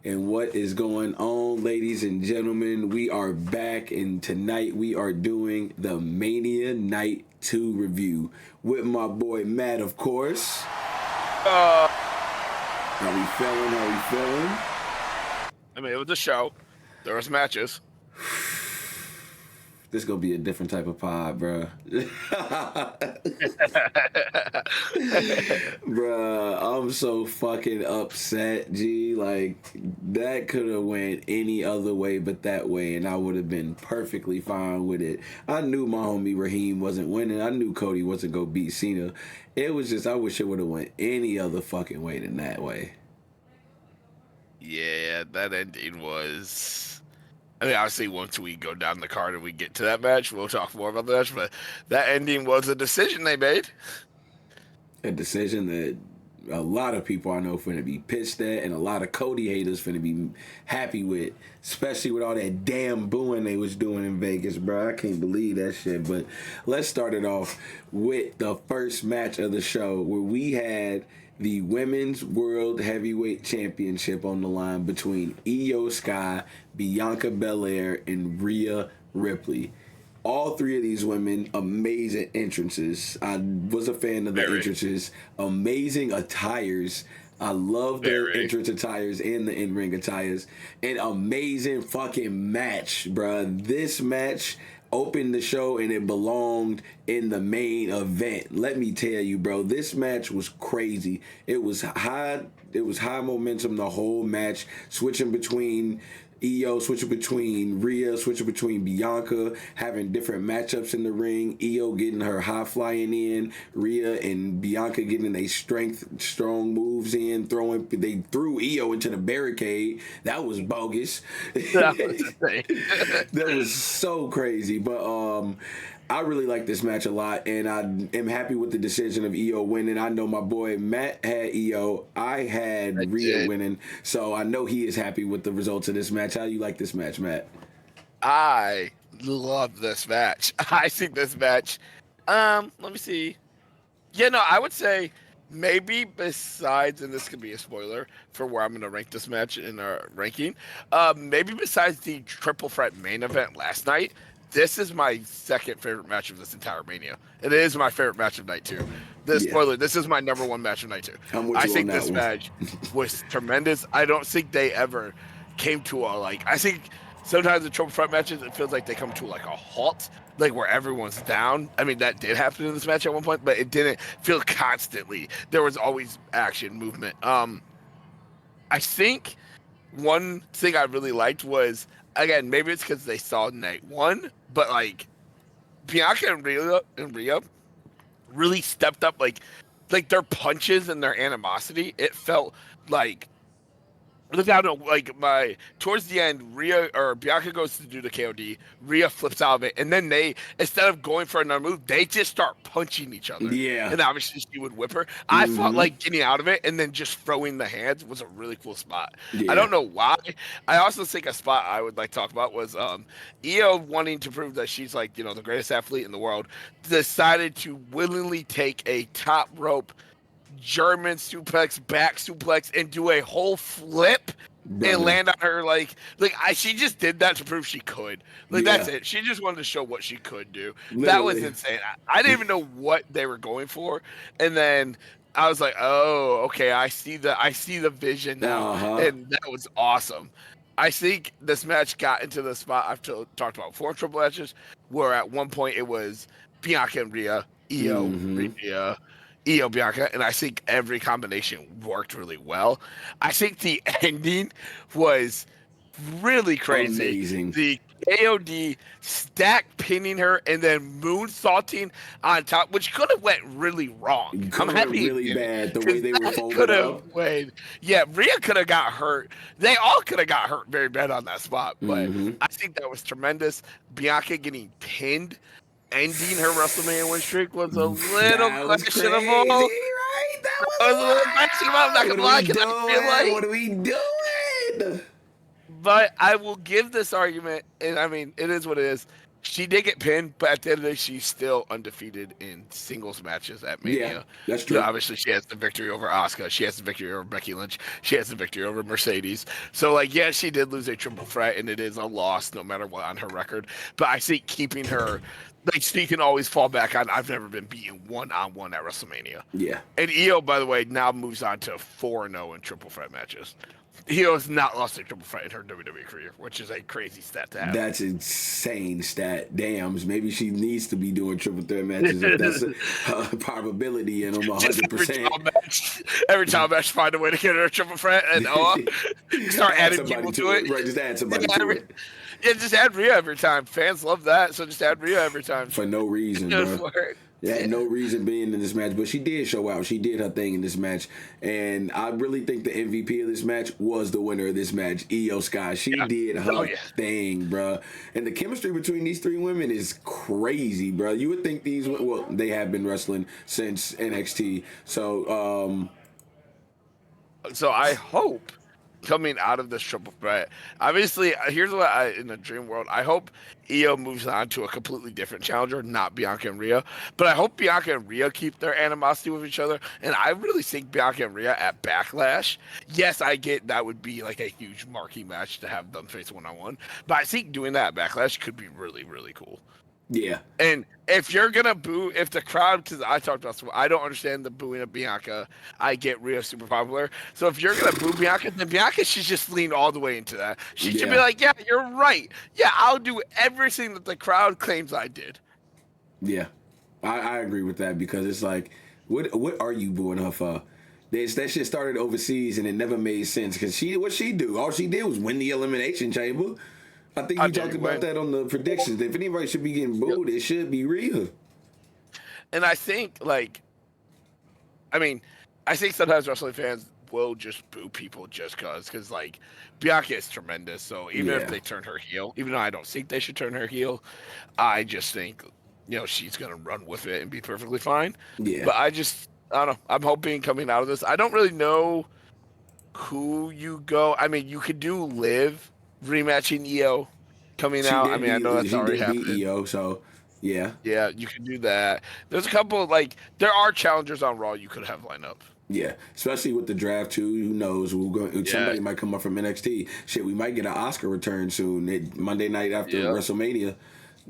And what is going on, ladies and gentlemen? We are back, and tonight we are doing the Mania Night 2 review with my boy Matt, of course. Uh, How we feeling? How we feeling? I mean, it was a show. There was matches. This is gonna be a different type of pod, bruh. Bruh, I'm so fucking upset, G. Like, that could have went any other way but that way, and I would have been perfectly fine with it. I knew my homie Raheem wasn't winning. I knew Cody wasn't gonna beat Cena. It was just, I wish it would have went any other fucking way than that way. Yeah, that ending was. I mean, obviously, once we go down the card and we get to that match, we'll talk more about the match. But that ending was a decision they made. A decision that a lot of people I know finna be pissed at, and a lot of Cody haters finna be happy with, especially with all that damn booing they was doing in Vegas, bro. I can't believe that shit. But let's start it off with the first match of the show, where we had the Women's World Heavyweight Championship on the line between Io Sky, Bianca Belair, and Rhea Ripley. All three of these women, amazing entrances. I was a fan of the entrances. Amazing attires. I love their entrance attires and the in-ring attires. An amazing fucking match, bruh. This match opened the show and it belonged in the main event. Let me tell you, bro, this match was crazy. It was high momentum the whole match, switching between Io, switching between Rhea, switching between Bianca, having different matchups in the ring. Io getting her high flying in, Rhea and Bianca getting their strong moves in. They threw Io into the barricade. That was bogus. That was insane. That was so crazy. But I really like this match a lot, and I am happy with the decision of Io winning. I know my boy Matt had Io. I had Rhea winning, so I know he is happy with the results of this match. How you like this match, Matt? I love this match. I think this match. Let me see. Yeah, no, I would say maybe besides, and this could be a spoiler for where I'm going to rank this match in our ranking. Maybe besides the triple threat main event last night, this is my second favorite match of this entire Mania. It is my favorite match of night two. Spoiler, this is my number one match of night two. I think this match was tremendous. I don't think they ever came to I think sometimes the triple threat matches, it feels like they come to like a halt, like where everyone's down. I mean, that did happen in this match at one point, but it didn't feel constantly. There was always action, movement. I think one thing I really liked was, again, maybe it's because they saw night one, but like Bianca and Rhea really stepped up, like their punches and their animosity. It felt like, look out, like towards the end, Rhea or Bianca goes to do the KOD, Rhea flips out of it, and then they, instead of going for another move, they just start punching each other. Yeah. And obviously she would whip her. I felt like getting out of it and then just throwing the hands was a really cool spot. Yeah. I don't know why. I also think a spot I would like to talk about was Io wanting to prove that she's like, the greatest athlete in the world, decided to willingly take a top rope German suplex, back suplex, and do a whole flip and land on her she just did that to prove she could. That's it. She just wanted to show what she could do. Literally. That was insane. I didn't even know what they were going for, and then I was like, oh, okay, I see the vision now, and that was awesome. I think this match got into the spot I've talked about before, triple matches, where at one point it was Bianca and Rhea, Rhea, Io, Bianca, and I think every combination worked really well. I think the ending was really crazy. Amazing. The KOD stack pinning her and then moonsaulting on top, which could have went really wrong. I'm happy really bad the way they were folded up. Yeah, Rhea could have got hurt. They all could have got hurt very bad on that spot, but I think that was tremendous. Bianca getting pinned, ending her WrestleMania win streak was a little questionable. Right? That was a little questionable. I'm not gonna lie. What are we doing? But I will give this argument, and I mean, it is what it is. She did get pinned, but at the end of the day, she's still undefeated in singles matches at Yeah, Mania. that's true. Obviously, she has the victory over Asuka. She has the victory over Becky Lynch. She has the victory over Mercedes. So, like, yeah, she did lose a triple threat, and it is a loss no matter what on her record. But I think keeping her, like, she can always fall back on, I've never been beaten one-on-one at WrestleMania. Yeah. And Io, by the way, now moves on to 4-0 in triple threat matches. Io has not lost a triple threat in her WWE career, which is a crazy stat to have. That's insane stat. Damn, maybe she needs to be doing triple threat matches if that's a probability in them 100%. Every time match, find a way to get her a triple threat and start adding people to it. Right, just add somebody to it. Yeah, just add Rhea every time. Fans love that, so just add Rhea every time. For no reason, bro. Had no reason being in this match, but she did show out. She did her thing in this match, and I really think the MVP of this match was the winner of this match, Io Sky. She did her thing, bro. And the chemistry between these three women is crazy, bro. You would think these, well, they have been wrestling since NXT, so I hope coming out of this triple threat, obviously, here's what in the dream world, I hope Io moves on to a completely different challenger, not Bianca and Rhea. But I hope Bianca and Rhea keep their animosity with each other. And I really think Bianca and Rhea at Backlash, yes, I get that would be like a huge marquee match to have them face one-on-one. But I think doing that at Backlash could be really, really cool. Yeah. And if you're going to boo, if the crowd, because I talked about, I don't understand the booing of Bianca. I get Rhea super popular. So if you're going to boo Bianca, then Bianca should just lean all the way into that. She should be like, yeah, you're right. Yeah, I'll do everything that the crowd claims I did. Yeah. I agree with that because it's like, what are you booing her for? That shit started overseas and it never made sense because what she do? All she did was win the Elimination Chamber. I think you talked about that on the predictions. If anybody should be getting booed, it should be Rhea. And I think, I think sometimes wrestling fans will just boo people just because, like, Bianca is tremendous. So even if they turn her heel, even though I don't think they should turn her heel, I just think, she's going to run with it and be perfectly fine. Yeah. But I don't know. I'm hoping coming out of this, I don't really know who you go. I mean, you could do Liv rematching Io coming out. I know that's already happened. Io, so yeah. Yeah, you can do that. There's a couple there are challengers on Raw you could have lined up. Yeah, especially with the draft too. Who knows? Somebody might come up from NXT. Shit, we might get an Asuka return soon. Monday night after WrestleMania.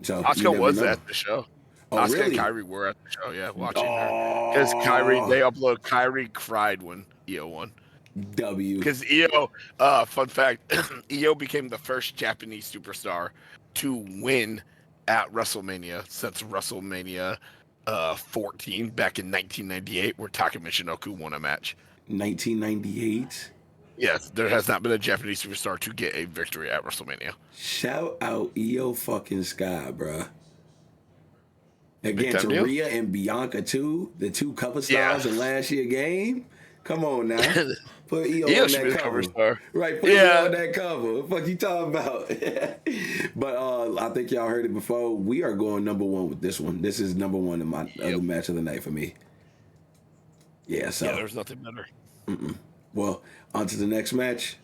So Asuka was at the show. Oh, Asuka really? and Kyrie were at the show. Yeah, watching her because Kyrie cried when Io won. Because Io, fun fact, Io became the first Japanese superstar to win at WrestleMania since WrestleMania 14 back in 1998, where Taka Michinoku won a match. 1998? Yes, there has not been a Japanese superstar to get a victory at WrestleMania. Shout out Io fucking Sky, bruh. Against Rhea and Bianca too, the two cover stars in last year's game. Come on now. Put Io on that cover. Star. Right, put Io on that cover. What the fuck you talking about? But I think y'all heard it before. We are going number one with this one. This is number one in my other match of the night for me. Yeah, so. Yeah, there's nothing better. Well, on to the next match.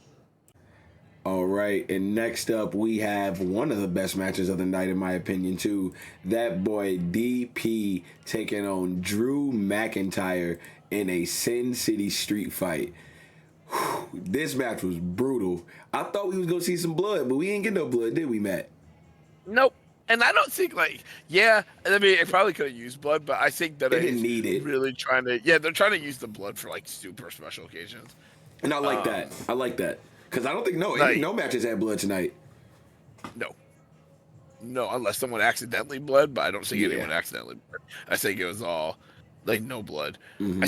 All right, and next up we have one of the best matches of the night, in my opinion, too. That boy DP taking on Drew McIntyre in a Sin City street fight. Whew, this match was brutal. I thought we was going to see some blood, but we ain't get no blood, did we, Matt? Nope. And I don't think, it probably could have used blood, but I think that they didn't need it. Really they're trying to use the blood for, super special occasions. And I like that. I like that. Because I don't think no matches had blood tonight. No, unless someone accidentally bled, but I don't think anyone accidentally bled. I think it was all no blood. Mm-hmm.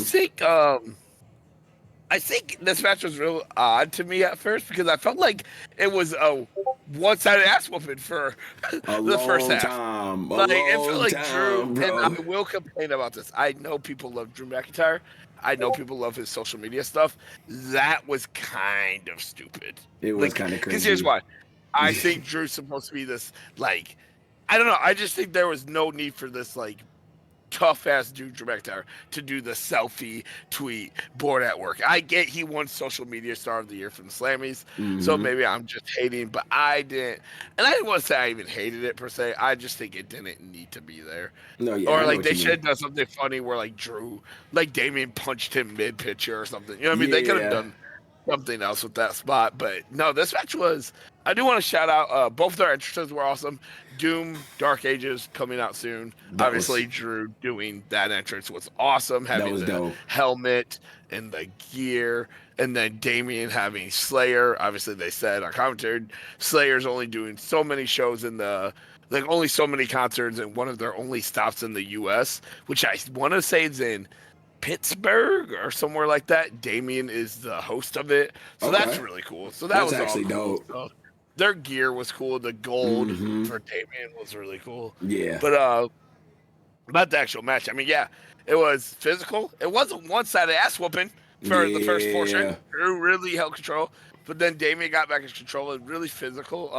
I think this match was real odd to me at first because I felt like it was a one-sided ass whooping for the first half. It felt like Drew, bro. And I will complain about this. I know people love Drew McIntyre. I know people love his social media stuff. That was kind of stupid. It was kind of crazy. Because here's why. I think Drew's supposed to be this, I don't know. I just think there was no need for this, tough ass dude Drew McIntyre to do the selfie tweet bored at work. I get he won social media star of the year from the Slammies, so Mm-hmm. maybe I'm just hating, but I didn't, and I didn't want to say I even hated it per se. I just think it didn't need to be there. No, yeah, Or I know like what they you should mean. have done something funny where like Drew, like Damien punched him mid pitcher or something. You know what I mean? They could have Yeah, done something else with that spot. But no, this match was. I do want to shout out both their entrances were awesome. Doom Dark Ages coming out soon. that was Obviously, Drew doing that entrance was awesome. that Having was the dope. helmet and the gear, and then Damien having Slayer. Obviously, they said on commentary, Slayer's only doing so many shows in the like only so many concerts and one of their only stops in the U.S., which I want to say is in Pittsburgh or somewhere like that. Damien is the host of it, so that's Okay, really cool. So that that's was all actually cool. dope. So their gear was cool. The gold Mm-hmm. for Damien was really cool. Yeah, But about the actual match, I mean, yeah, it was physical. It wasn't one-sided ass whooping for the first portion. yeah, Drew really held control, but then Damien got back in control and really physical.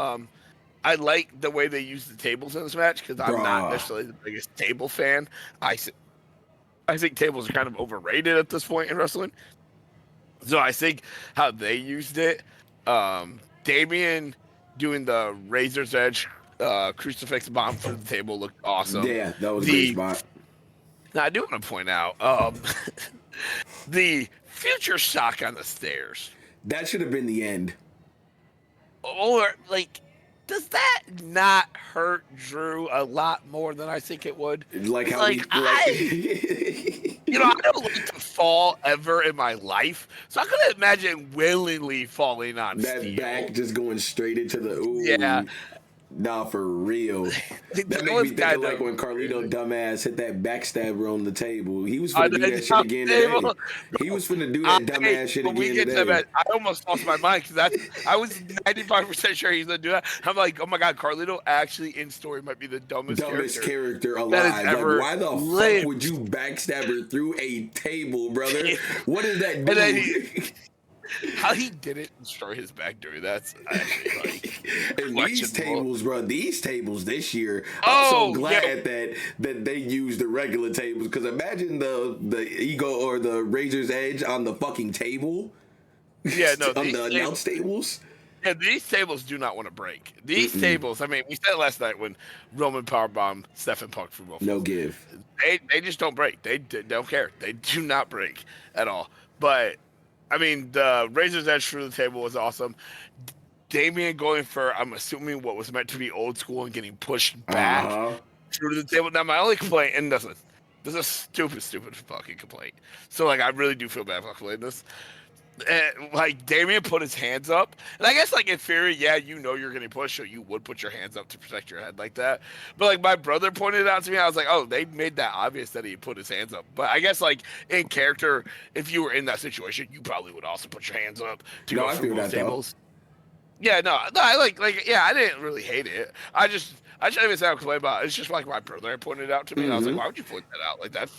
I like the way they used the tables in this match because I'm not bruh. necessarily the biggest table fan. I think tables are kind of overrated at this point in wrestling. So I think how they used it, Damien doing the Razor's Edge crucifix bomb through the table looked awesome. Yeah, that was a great The spot. Now I do want to point out the future shock on the stairs, That should have been the end. or like. Does that not hurt Drew a lot more than I think it would? Like how Like I don't like to fall ever in my life, so I couldn't imagine willingly falling on that steel. back just going straight into the ooh. Yeah. Nah, for real. That That makes was me think kind of like of when Carlito weird. dumbass hit that backstabber on the table. He was On finna do the that shit again today. table. He was finna do that dumbass shit When we again get to today. that, I almost lost my mind because I was 95% sure he's gonna do that. I'm like, oh my god, Carlito actually in story might be the dumbest Character that alive. has Like, ever why the lived. fuck would you backstab her through a table, brother? What does that And then do? how he didn't destroy his back during that's actually like And these questionable. tables, bro, these tables this year, I'm Oh, so glad yeah. that they use the regular tables. Because imagine the Ego or the Razor's Edge on the fucking table, Yeah, no, on these the tables, announce tables. yeah, these tables do not want to break. These tables, I mean, we said last night when Roman powerbombed Stephen Punk for both. No give. They just don't break. They don't care. They do not break at all. But I mean, the Razor's Edge through the table was awesome. Damien going for, I'm assuming, what was meant to be old school and getting pushed back Uh-huh. through the table. Now, my only complaint, and this is a stupid fucking complaint. So, like, I really do feel bad for complaining this. Like Damien put his hands up, and I guess like in theory, yeah, you know you're getting pushed, so you would put your hands up to protect your head like that. But like my brother pointed it out to me, I was like, oh, they made that obvious that he put his hands up. But I guess like in character, if you were in that situation, you probably would also put your hands up to No, go I through feel those that though. tables. Yeah, no, I like yeah, I didn't really hate it. I shouldn't even say I complain about it. It's just like my brother pointed it out to me, and I was like, why would you point that out? Like that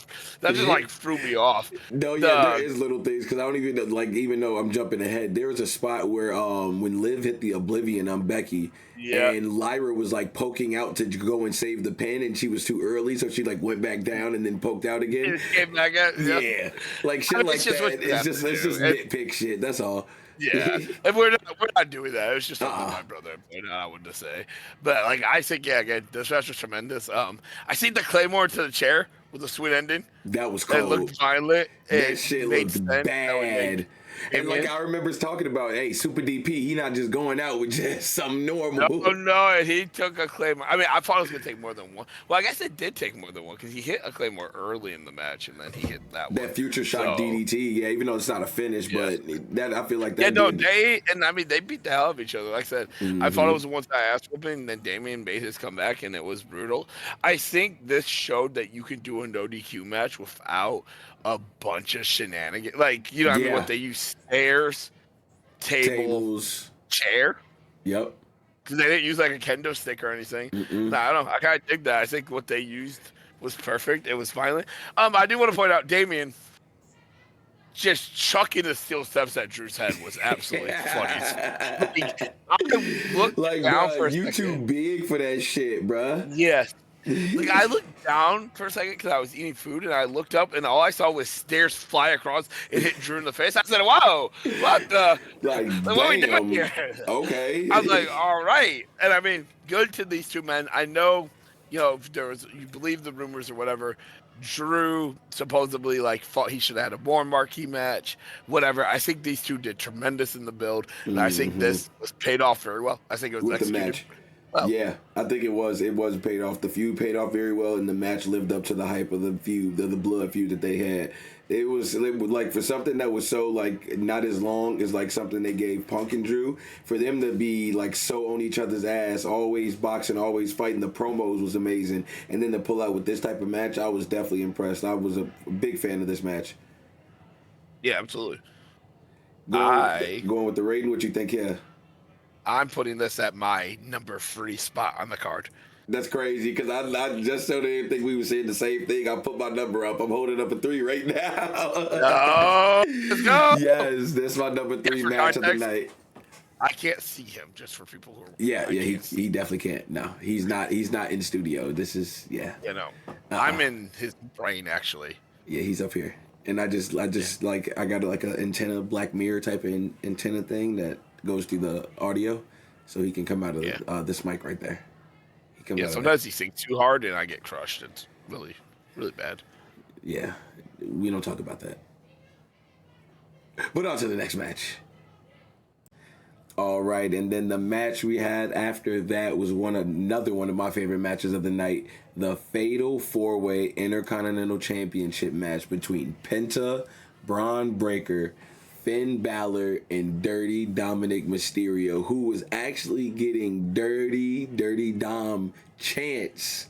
just like threw me off. No, yeah, there is little things because I don't even like. Even though I'm jumping ahead, there was a spot where when Liv hit the Oblivion on Becky, Yeah. and Lyra was like poking out to go and save the pin, and she was too early, so she like went back down and then poked out again. It came back at Yeah, like shit I mean, like it's just that. what you have It's to just do. And- nitpick shit. That's all. Yeah, and we're not doing that. It was just something my brother pointed out. I wanted to say, but like I think, yeah, again, this match was tremendous. I seen the Claymore to the chair with a sweet ending. That was It cold. looked violent. That It shit made looked sense. That would bad. make- And like Damien. I remember talking about, hey, Super DP, he not just going out with just something normal. No, and he took a Claymore. I mean, I thought it was gonna take more than one. Well, I guess it did take more than one because he hit a Claymore early in the match, and then he hit that one. That future shock So- DDT, yeah, even though it's not a finish, Yeah. but that I feel like that. Yeah, no, did- they beat the hell out of each other. Like I said, I thought it was the one side ass whooping, and then Damien made his comeback, and it was brutal. I think this showed that you can do a no DQ match without a bunch of shenanigans. Like, you know what I mean? Yeah. What they use stairs, table, tables. chair. Yep. Because they didn't use like a kendo stick or anything. No, I don't know. I kind of dig that. I think what they used was perfect. It was violent. I do want to point out Damien just chucking the steel steps at Drew's head was absolutely funny. Like, I looked Like, down bruh, for a you too second. big for that shit, bruh. Yes. Like, I looked down for a second because I was eating food, and I looked up, and all I saw was stairs fly across and hit Drew in the face. I said, "Whoa, what the? Like, Like, what are we doing damn. here?" I was like, Okay. "All right," and I mean, good to these two men. I know, if there was, you believe the rumors or whatever. Drew supposedly thought he should have had a more marquee match, whatever. I think these two did tremendous in the build, and I think Hmm. this was paid off very well. I think it was With the executed match. well. Yeah, I think it was. It was paid off. The feud paid off very well, and the match lived up to the hype of the feud, the blood feud that they had. It was like for something that was so like not as long as like something they gave Punk and Drew, for them to be like so on each other's ass, always boxing, always fighting. The promos was amazing, and then to pull out with this type of match, I was definitely impressed. I was a big fan of this match. Yeah, absolutely. Going I going with the rating, what you think here? I'm putting this at my number 3 spot on the card. That's crazy because I just so they didn't think we were saying the same thing. I put my number up. I'm holding up a 3 right now. Oh, let's go. Yes, that's my number 3 For match of the context, night. I can't see him. Just for people who, Yeah, I yeah, can't see. he definitely can't. No, he's not. He's not in studio. This is I'm in his brain actually. yeah. He's up here, and I just like I got like an antenna, Black Mirror type of antenna thing that goes through the audio, so he can come out of this mic right there. He comes Yeah, out of sometimes he sings too hard and I get crushed. It's really, really bad. yeah, we don't talk about that. But on to the next match. All right, and then the match we had after that was another one of my favorite matches of the night, the Fatal 4-Way Intercontinental Championship match between Penta, Braun Breaker, Finn Balor, and Dirty Dominic Mysterio, who was actually getting Dirty Dom chants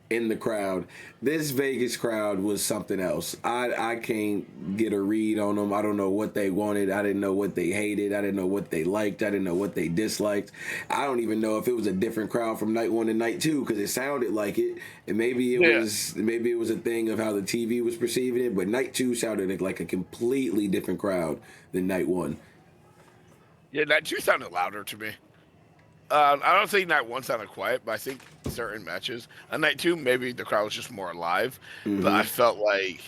in the crowd. This Vegas crowd was something else. I can't get a read on them. I don't know what they wanted. I didn't know what they hated. I didn't know what they liked. I didn't know what they disliked. I don't even know if it was a different crowd from night 1 to night 2 because it sounded like it. And maybe it was a thing of how the TV was perceiving it. But night 2 sounded like a completely different crowd than night 1. Yeah, night 2 sounded louder to me. I don't think night 1 sounded quiet, but I think certain matches on night 2 maybe the crowd was just more alive. Mm-hmm. But I felt like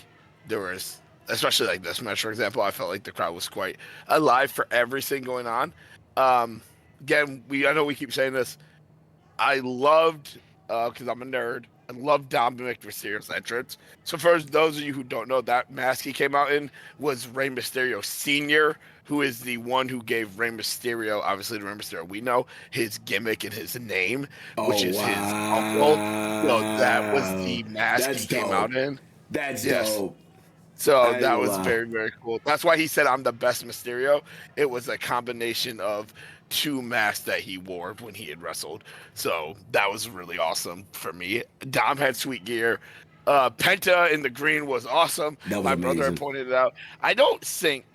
there was, especially like this match for example, I felt like the crowd was quite alive for everything going on. Again, I know we keep saying this. I loved because I'm a nerd. I love Dominic Mysterio's entrance. So for those of you who don't know, that mask he came out in was Rey Mysterio Sr., who is the one who gave Rey Mysterio, obviously the Rey Mysterio we know, his gimmick and his name, which is his uncle. So that was the mask he came out in. That's dope. So that was very, very cool. That's why he said, "I'm the best Mysterio." It was a combination of 2 masks that he wore when he had wrestled. So that was really awesome for me. Dom had sweet gear. Penta in the green was awesome. My brother had pointed it out. I don't think,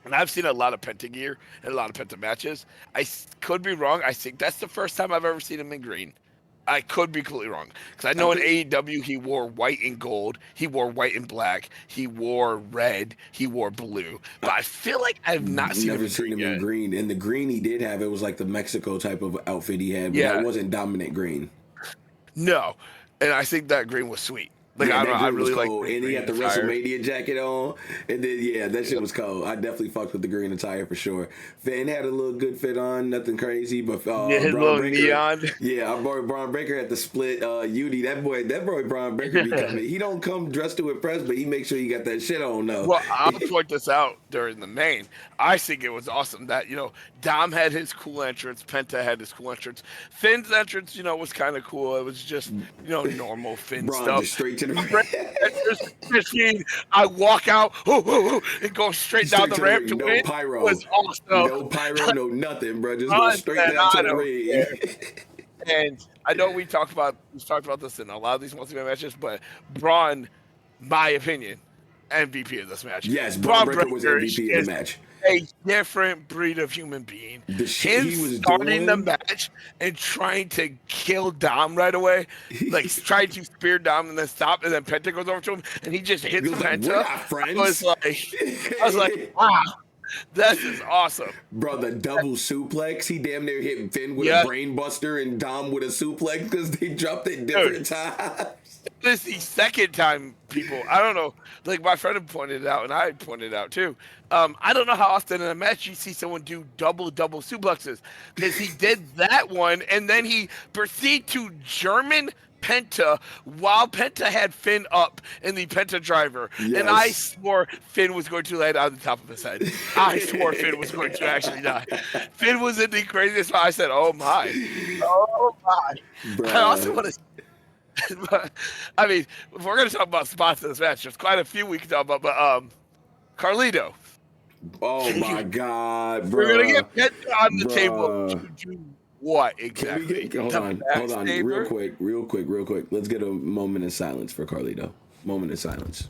and I've seen a lot of Penta gear and a lot of Penta matches. I could be wrong. I think that's the first time I've ever seen him in green. I could be completely wrong because I know in AEW he wore white and gold, he wore white and black, he wore red, he wore blue. But I feel like I've never seen him in green. And the green he did have, it was like the Mexico type of outfit he had, but that wasn't dominant green. No, and I think that green was sweet. Like I really like. And he had the WrestleMania jacket on, and then that shit was cold. I definitely fucked with the green attire for sure. Finn had a little good fit on, nothing crazy, but his little neon. Yeah, our boy Braun Breaker had the split Udi. That boy Braun Breaker be coming. He don't come dressed to impress, but he makes sure he got that shit on though. Well, I'll point this out during the main. I think it was awesome that Dom had his cool entrance, Penta had his cool entrance, Finn's entrance was kind of cool. It was just normal Finn Braun stuff. Just straight to the machine. I walk out and go straight down the ramp to no win. Pyro. Was awesome. No pyro, no nothing, bro. Just go straight down to the ring. And I know we've talked about this in a lot of these multi-man matches, but Braun, my opinion, MVP of this match. Yes, Braun Breaker was MVP of the match. A different breed of human being. Him starting the match and trying to kill Dom right away, like trying to spear Dom and then stop, and then Penta goes over to him and he just hits Penta. We're not friends. I was like, wow. This is awesome. Bro, the double suplex. He damn near hit Finn with a Yeah, brain buster and Dom with a suplex because they dropped it dude. different times. This is the second time people, I don't know, like my friend had pointed it out and I pointed it out too. I don't know how often in a match you see someone do double suplexes, because he did that one and then he proceeded to German Penta while Penta had Finn up in the Penta driver. And I Yes. swore Finn was going to land on the top of his head. I swore Finn was going to actually die. Finn was in the craziest spot. I said, oh my. Oh my. I also Bruh. want to I mean, if we're going to talk about spots in this match, there's quite a few we can talk about, but Carlito. Oh my God, We're going to bruh. get Penta on the table Bruh. to do what Can we exactly? get, hold The on, backstabber? real quick. Let's get a moment of silence for Carlito. Moment of silence.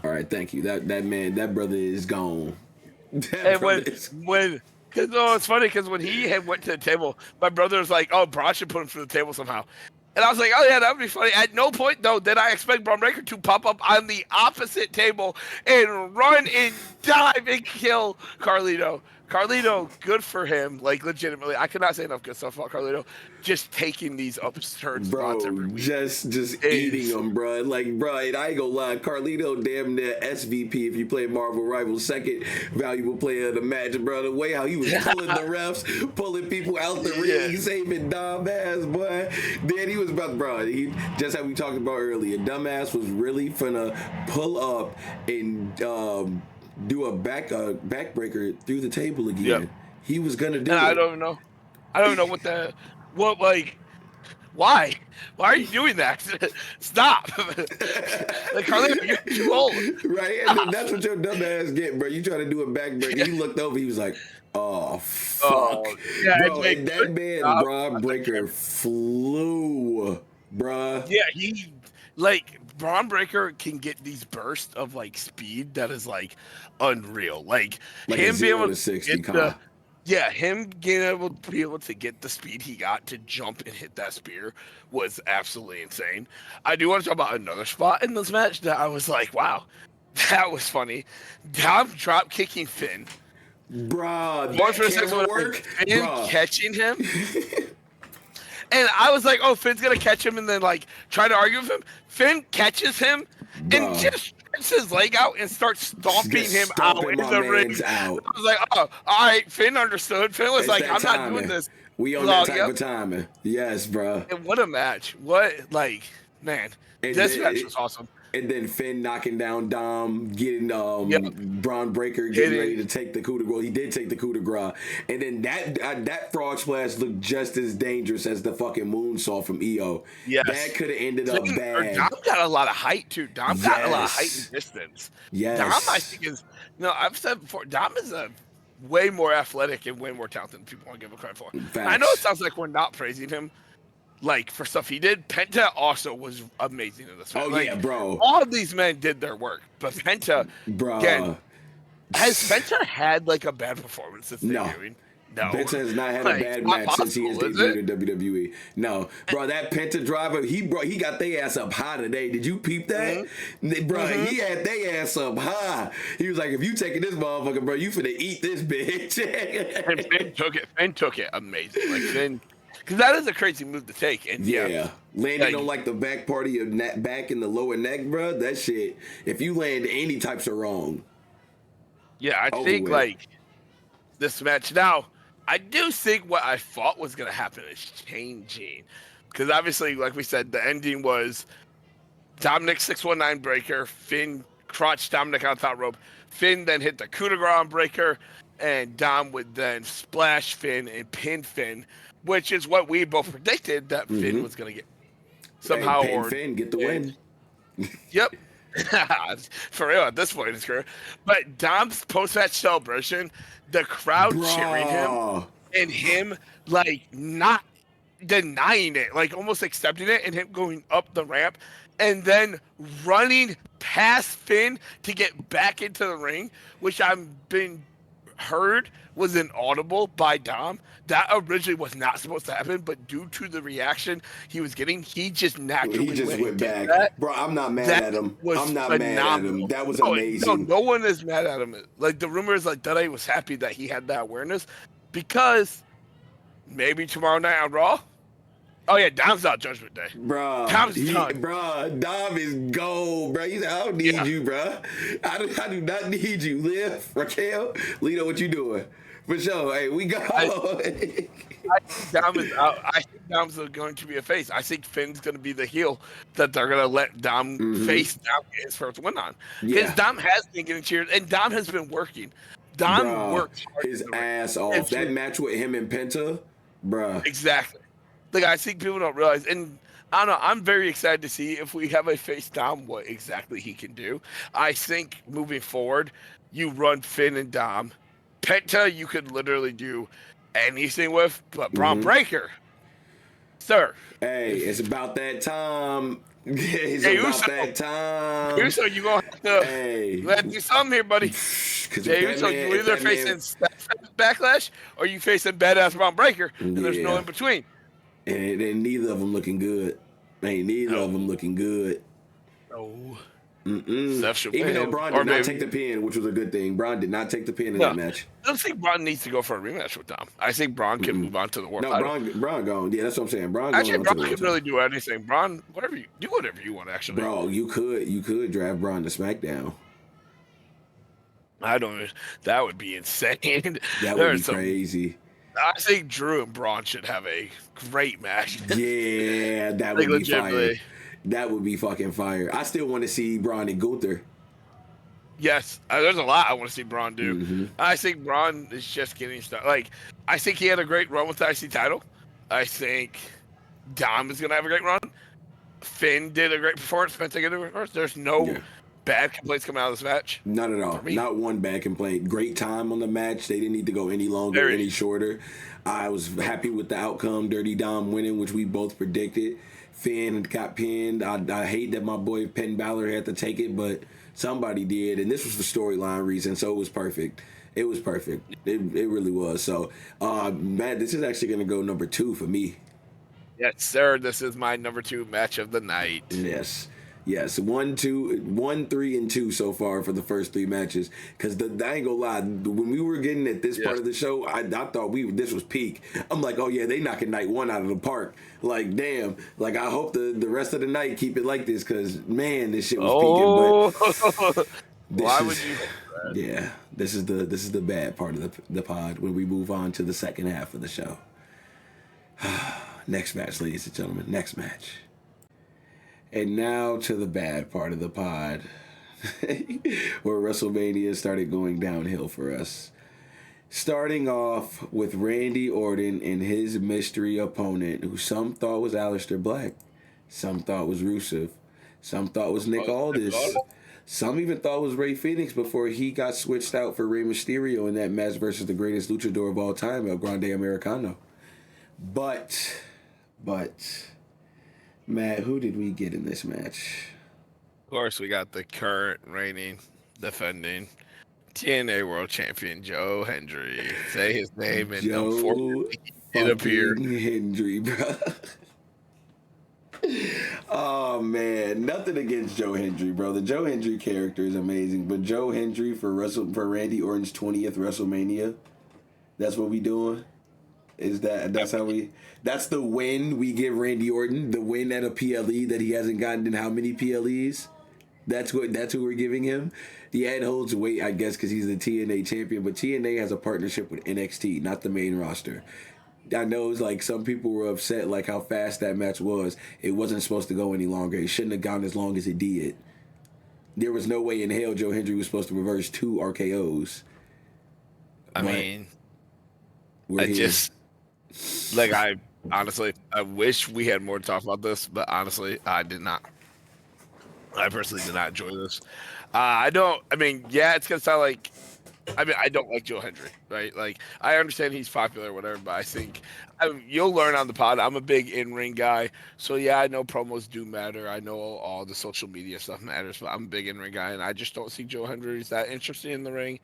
All right, thank you. That brother is gone. And because it's funny because when he had went to the table, my brother was like, "Oh, Braun should put him through the table somehow," and I was like, "Oh yeah, that would be funny." At no point though did I expect Braun Breaker to pop up on the opposite table and run and dive and kill Carlito. Carlito, good for him. Like legitimately, I could not say enough good stuff about Carlito. Just taking these absurd spots Bro, every week. just eating them, bro. Like, bro, and I ain't gonna lie, Carlito damn near SVP if you play Marvel Rivals, second valuable player of the match, bro. The way how he was pulling the refs, pulling people out the ring, saving dumbass, boy. Then he was about, bro. He just how we talked about earlier. Dumbass was really finna pull up and do a backbreaker through the table again. Yep. He was gonna do And it. I don't know. I don't know what like. Why? Why are you doing that? Stop! Like Carlito, you're too old. Right? And then that's what your dumb ass get, bro. You try to do a backbreaker. He looked over, he was like, oh, fuck. Oh, yeah, Bro, and that man, Braun Breaker, flew, bruh. Yeah, he like Braun Breaker can get these bursts of like speed that is like unreal. Like Like him a being 0 able to to 60, get the him being able to be able to get the speed he got to jump and hit that spear was absolutely insane. I do want to talk about another spot in this match that I was like, wow, that was funny. Dom drop kicking Finn. Bruh, One that for a second, camera work? Finn Bruh. catching him. And I was like, oh, Finn's going to catch him and then, like, try to argue with him. Finn catches him and just stretches his leg out and starts stomping him out in the ring. Out. I was like, oh, all right. Finn understood. Finn was like, I'm not doing this. We on that type of timing. Yes, bro. And what a match. What, like, man. This match was awesome. And then Finn knocking down Dom, getting Braun Breaker getting ready to take the coup de grace. He did take the coup de grace. And then that frog splash looked just as dangerous as the fucking moonsault from EO. Yes. That could have ended up bad. Dom got a lot of height, too. Dom got a lot of height and distance. Yes. Dom, I think, is, I've said before, Dom is a way more athletic and way more talented than people want to give him credit for. I know it sounds like we're not praising him, like, for stuff he did. Penta also was amazing in this match. Oh, yeah, bro. All of these men did their work, but Penta, again, has Penta had, like, a bad performance since debuting? No. Penta has not had a bad match since he has debuted in WWE. No. Bro, that Penta driver, he got their ass up high today. Did you peep that? Bro, he had their ass up high. He was like, if you taking this motherfucker, bro, you finna eat this bitch. And Finn took it. Finn took it amazing. Like, Finn... Because that is a crazy move to take. And landing on like the back part of your back and the lower neck, bro. That shit. If you land any types are wrong. Yeah, I think like this match. Now, I do think what I thought was gonna happen is changing. Because obviously, like we said, the ending was Dominic 619 breaker, Finn crotch Dominic on top rope. Finn then hit the coup de grace on breaker, and Dom would then splash Finn and pin Finn. Which is what we both predicted that Finn was going to get somehow. Or Finn get the win. Yep. For real at this point in his career. But Dom's post-match celebration, the crowd cheering him, and him, like, not denying it, like, almost accepting it, and him going up the ramp, and then running past Finn to get back into the ring, which I've been heard was inaudible by Dom. That originally was not supposed to happen, but due to the reaction he was getting, he just He naturally just went and went did back. that. Bro, I'm not mad That at him. was I'm not mad at him. phenomenal. That was No, no, amazing. no one is mad at him. Like the rumor is like that I was happy that he had that awareness because maybe tomorrow night on Raw. Oh yeah, Dom's out Judgment Day. Dom's done. Dom is gold, bro. He said, I don't need Yeah. you, bro. I do not need you. Liv, Raquel, Lito, what you doing? For sure. Hey, we go. I think Dom is out. I think Dom's going to be a face. I think Finn's going to be the heel that they're going to let Dom face Dom get his first win on. Because Yeah. Dom has been getting cheered, and Dom has been working. Dom Bruh, works hard his in the ring. ass off. That match with him and Penta, bruh. Exactly. Like I think people don't realize, and I don't know. I'm very excited to see if we have a face Dom, what exactly he can do. I think moving forward, you run Finn and Dom. Penta, you could literally do anything with, but Braun Breaker, sir. Hey, it's about that time. It's about that time. Uso, you gonna have to let do something here, buddy. Jey Uso, you either facing Backlash or you facing badass Braun Breaker, and there's no in between. And neither of them looking good. Ain't neither of them looking good. No. Even though Braun did not take the pin, which was a good thing. Braun did not take the pin in that match. I don't think Braun needs to go for a rematch with Dom. I think Braun can move on to the World title. Braun gone. Yeah, that's what I'm saying. Braun can really do anything. Braun, whatever you want. Actually, bro, you could draft Braun to SmackDown. I don't. That would be insane. That would be crazy. I think Drew and Braun should have a great match. Yeah, that would be fire. That would be fucking fire. I still want to see Braun and Gunther. Yes, there's a lot I want to see Braun do. I think Braun is just getting started. Like, I think he had a great run with the IC title. I think Dom is going to have a great run. Finn did a great performance. There's no bad complaints coming out of this match. Not at all. Not one bad complaint. Great time on the match. They didn't need to go any longer, any shorter. I was happy with the outcome. Dirty Dom winning, which we both predicted. Finn got pinned. I hate that my boy Penn Balor had to take it, but somebody did, and this was the storyline reason, so it was perfect. It was perfect. It really was. So, Matt, this is actually going to go number 2 for me. Yes, sir. This is my number 2 match of the night. Yes. 1, 3, and 2 so far for the first 3 matches. Because I ain't gonna lie, when we were getting at this part of the show, I thought this was peak. I'm like, oh yeah, they knocking night 1 out of the park. Like, damn. Like, I hope the rest of the night keep it like this, because man, this shit was peaking. But why would you? Yeah, this is the bad part of the pod when we move on to the second half of the show. Next match, ladies and gentlemen. Next match. And now to the bad part of the pod, where WrestleMania started going downhill for us. Starting off with Randy Orton and his mystery opponent, who some thought was Aleister Black, some thought was Rusev, some thought was Nick Aldis, some even thought was Rey Fenix before he got switched out for Rey Mysterio in that match versus the greatest luchador of all time, El Grande Americano. But... Matt, who did we get in this match? Of course, we got the current reigning, defending TNA World Champion Joe Hendry. Say his name and Joe Hendry, bro. Oh man, nothing against Joe Hendry, bro. The Joe Hendry character is amazing, but Joe Hendry for Randy Orton's 20th WrestleMania. That's what we doing. That's the win we give Randy Orton, the win at a PLE that he hasn't gotten in how many PLEs? That's who we're giving him. Yeah, it holds weight, I guess, because he's the TNA champion, but TNA has a partnership with NXT, not the main roster. I know it's like some people were upset like how fast that match was. It wasn't supposed to go any longer. It shouldn't have gone as long as it did. There was no way in hell Joe Hendry was supposed to reverse 2 RKOs. I honestly, I wish we had more to talk about this, but honestly, I did not. I personally did not enjoy this. It's going to sound like, I don't like Joe Hendry, right? Like, I understand he's popular or whatever, but I think you'll learn on the pod. I'm a big in-ring guy. So, yeah, I know promos do matter. I know all the social media stuff matters, but I'm a big in-ring guy, and I just don't see Joe Hendry that interesting in the ring.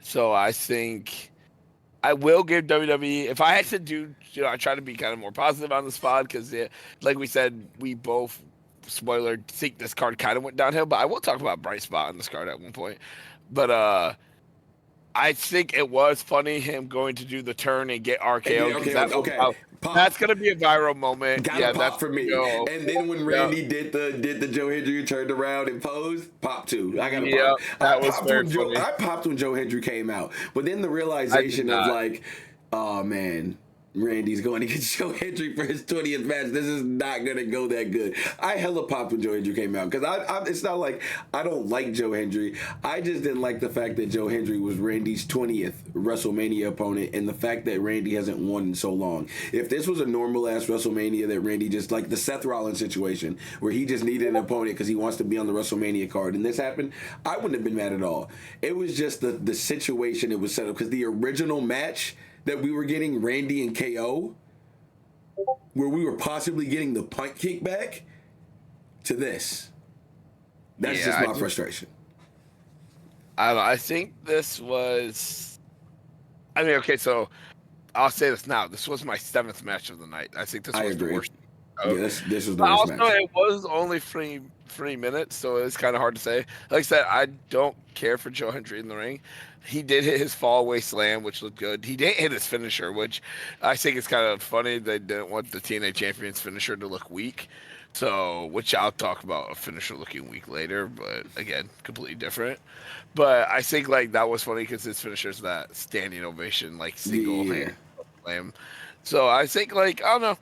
So I think I will give WWE, if I had to do, I try to be kind of more positive on the spot because, like we said, we both, spoiler, think this card kind of went downhill. But I will talk about bright spot on this card at one point. But I think it was funny him going to do the turn and get RKO because Okay. that's Pop. gonna be a viral moment. Got a Yeah, pop that's for gonna me. go. And then when Yeah, Randy did the Joe Hendry turned around and posed, pop too. I got a yeah, pop. that was very funny. I popped when Joe Hendry came out. But then the I did realization of not. like, oh man, Randy's going to get Joe Hendry for his 20th match. This is not gonna go that good. I hella popped when Joe Hendry came out because it's not like I don't like Joe Hendry. I just didn't like the fact that Joe Hendry was Randy's 20th WrestleMania opponent and the fact that Randy hasn't won in so long. If this was a normal ass WrestleMania that Randy just like the Seth Rollins situation where he just needed an opponent because he wants to be on the WrestleMania card and this happened, I wouldn't have been mad at all. It was just the situation it was set up because the original match that we were getting Randy and KO, where we were possibly getting the punt kickback to this. That's just my frustration. I don't know. I think this was. I mean, okay, so I'll say this now. This was my 7th match of the night. I think this was the worst. Yeah, this was the But worst also, match. it was only 3 minutes, so it's kind of hard to say. Like I said, I don't care for Joe Hendry in the ring. He did hit his fallaway slam, which looked good. He didn't hit his finisher, which I think is kind of funny. They didn't want the TNA Champions finisher to look weak. So, which I'll talk about a finisher looking weak later, but again, completely different. But I think like that was funny because his finisher's that standing ovation, like single hand slam. So I think like I don't know.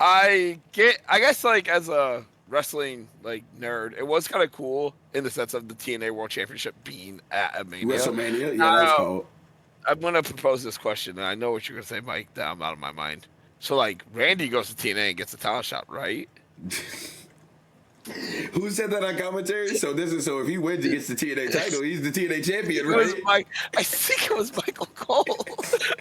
I guess like as a wrestling like nerd, it was kind of cool in the sense of the TNA World Championship being at a Mania. WrestleMania, yeah, that's cool. I'm gonna propose this question, and I know what you're gonna say, Mike. That I'm out of my mind. So like, Randy goes to TNA and gets a talent shot, right? Who said that on commentary? So if he wins, he gets the TNA title. He's the TNA champion, right? I think it was Michael Cole.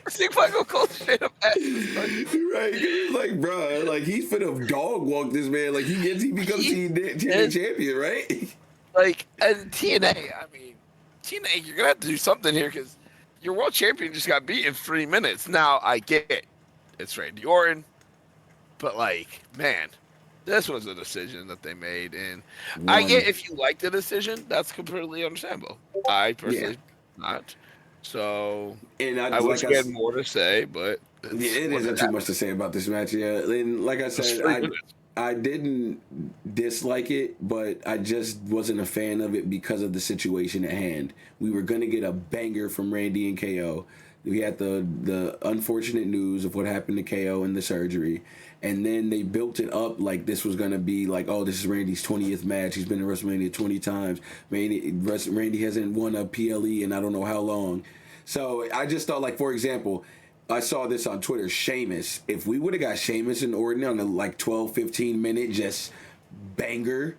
I think Michael Cole straight up asked this question. Right? It's like, bro, like he's finna dog walk this man. Like he becomes TNA champion, right? Like and TNA, I mean, TNA, you're gonna have to do something here because your world champion just got beat in 3 minutes. Now I get it. It's Randy Orton, but like, man, this was a decision that they made, and I get if you like the decision, that's completely understandable. I personally not. So, and I wish we had more to say, but it isn't too much to say about this match. Yeah, and like I said, I didn't dislike it, but I just wasn't a fan of it because of the situation at hand. We were gonna get a banger from Randy and KO. We had the unfortunate news of what happened to KO and the surgery. And then they built it up like this was going to be like, oh, this is Randy's 20th match. He's been in WrestleMania 20 times. Randy hasn't won a PLE in I don't know how long. So I just thought, like, for example, I saw this on Twitter, Sheamus. If we would have got Sheamus and Orton on a like 12, 15 minute just banger,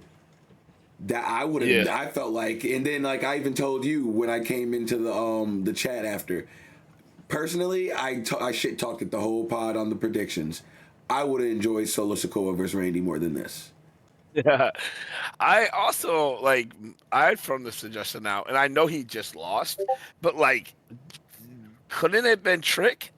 that I would have, I felt like, and then like I even told you when I came into the chat after, personally, I shit talked at the whole pod on the predictions. I would have enjoyed Solo Sikoa versus Randy more than this. Yeah. I also like I had from the suggestion now, and I know he just lost, but like couldn't it have been Trick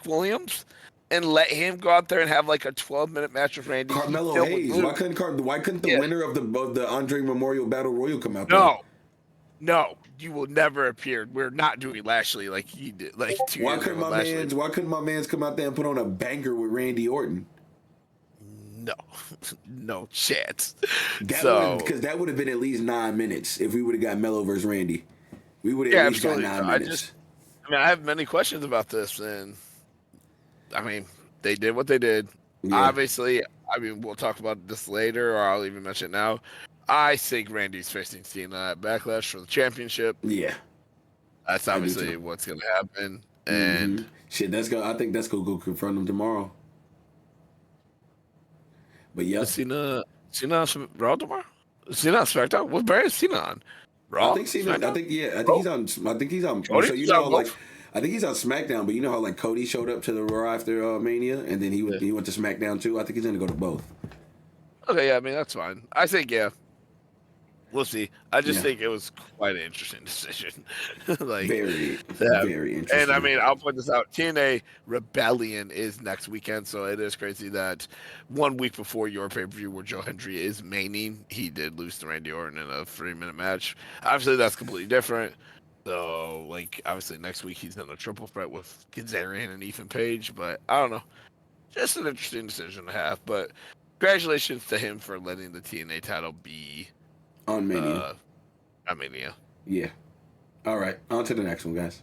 Williams and let him go out there and have like a 12-minute match with Randy? Carmelo Hayes. Why couldn't the winner of the Andre Memorial Battle Royal come out there? No, you will never appear. We're not doing Lashley like he did. Like 2 years ago. Why couldn't my man's come out there and put on a banger with Randy Orton? No chance. Because that would have been at least 9 minutes if we would have got Melo versus Randy. We would have at least got 9 minutes. I have many questions about this, and I mean, they did what they did. Yeah. Obviously, I mean, we'll talk about this later, or I'll even mention it now. I think Randy's facing Cena at Backlash for the championship. Yeah, that's obviously what's going to happen. And shit, I think that's gonna go confront him tomorrow. But yeah, Cena on Raw tomorrow. Cena on SmackDown. What brand is Cena on? Raw. I think he's on. I think he's on. So you know, like I think he's on SmackDown. But you know how like Cody showed up to the Raw after Mania, and then he went to SmackDown too. I think he's gonna go to both. Okay, yeah, I mean that's fine. I think We'll see. I just Yeah, think it was quite an interesting decision. like, very, yeah. very And I interesting. mean, I'll point this out. TNA Rebellion is next weekend, so it is crazy that 1 week before your pay per view, where Joe Hendry is maining, he did lose to Randy Orton in a 3-minute match. Obviously, that's completely different. So, like, obviously, next week he's in a triple threat with Kazarian and Ethan Page, but I don't know. Just an interesting decision to have. But congratulations to him for letting the TNA title be. On Mania. I mean, yeah. Yeah. All right, on to the next one, guys.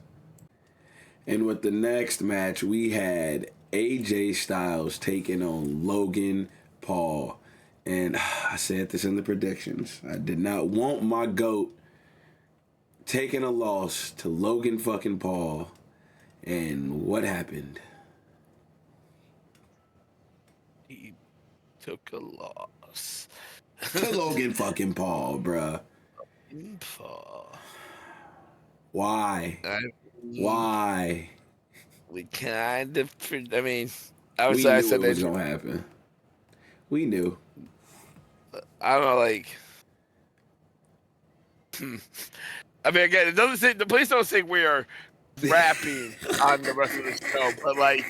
And with the next match, we had AJ Styles taking on Logan Paul. And I said this in the predictions. I did not want my GOAT taking a loss to Logan fucking Paul. And what happened? He took a loss. To Logan fucking Paul, bruh. Why? Why? We kind of, I mean, I We I knew said it was that. gonna happen. We knew. I don't know, like. I mean, again, it doesn't say. Please don't think we are rapping on the rest of the show, but like,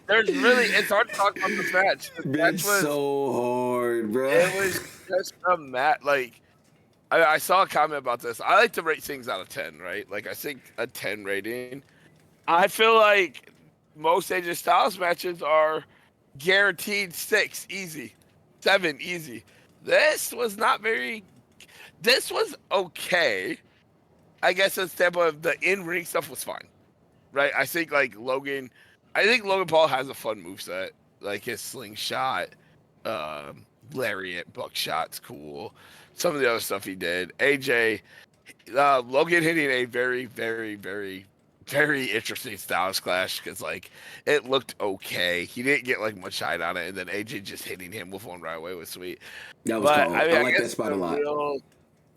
there's really, it's hard to talk about this match. This match It's was so hard, bruh. It was just a match. Like, I saw a comment about this. I like to rate things out of 10, right? Like, I think a 10 rating. I feel like most AJ Styles matches are guaranteed 6, easy, 7, easy. This was not very. This was okay. I guess the standpoint of the in-ring stuff was fine, right? I think like Logan. I think Logan Paul has a fun moveset, like his slingshot, lariat, buckshot's cool. Some of the other stuff he did. AJ, Logan hitting a very, very, very, very interesting Styles clash because like it looked okay. He didn't get like much shine on it, and then AJ just hitting him with one right away was sweet. That was But I cold. mean, I I like that guess spot the a lot. real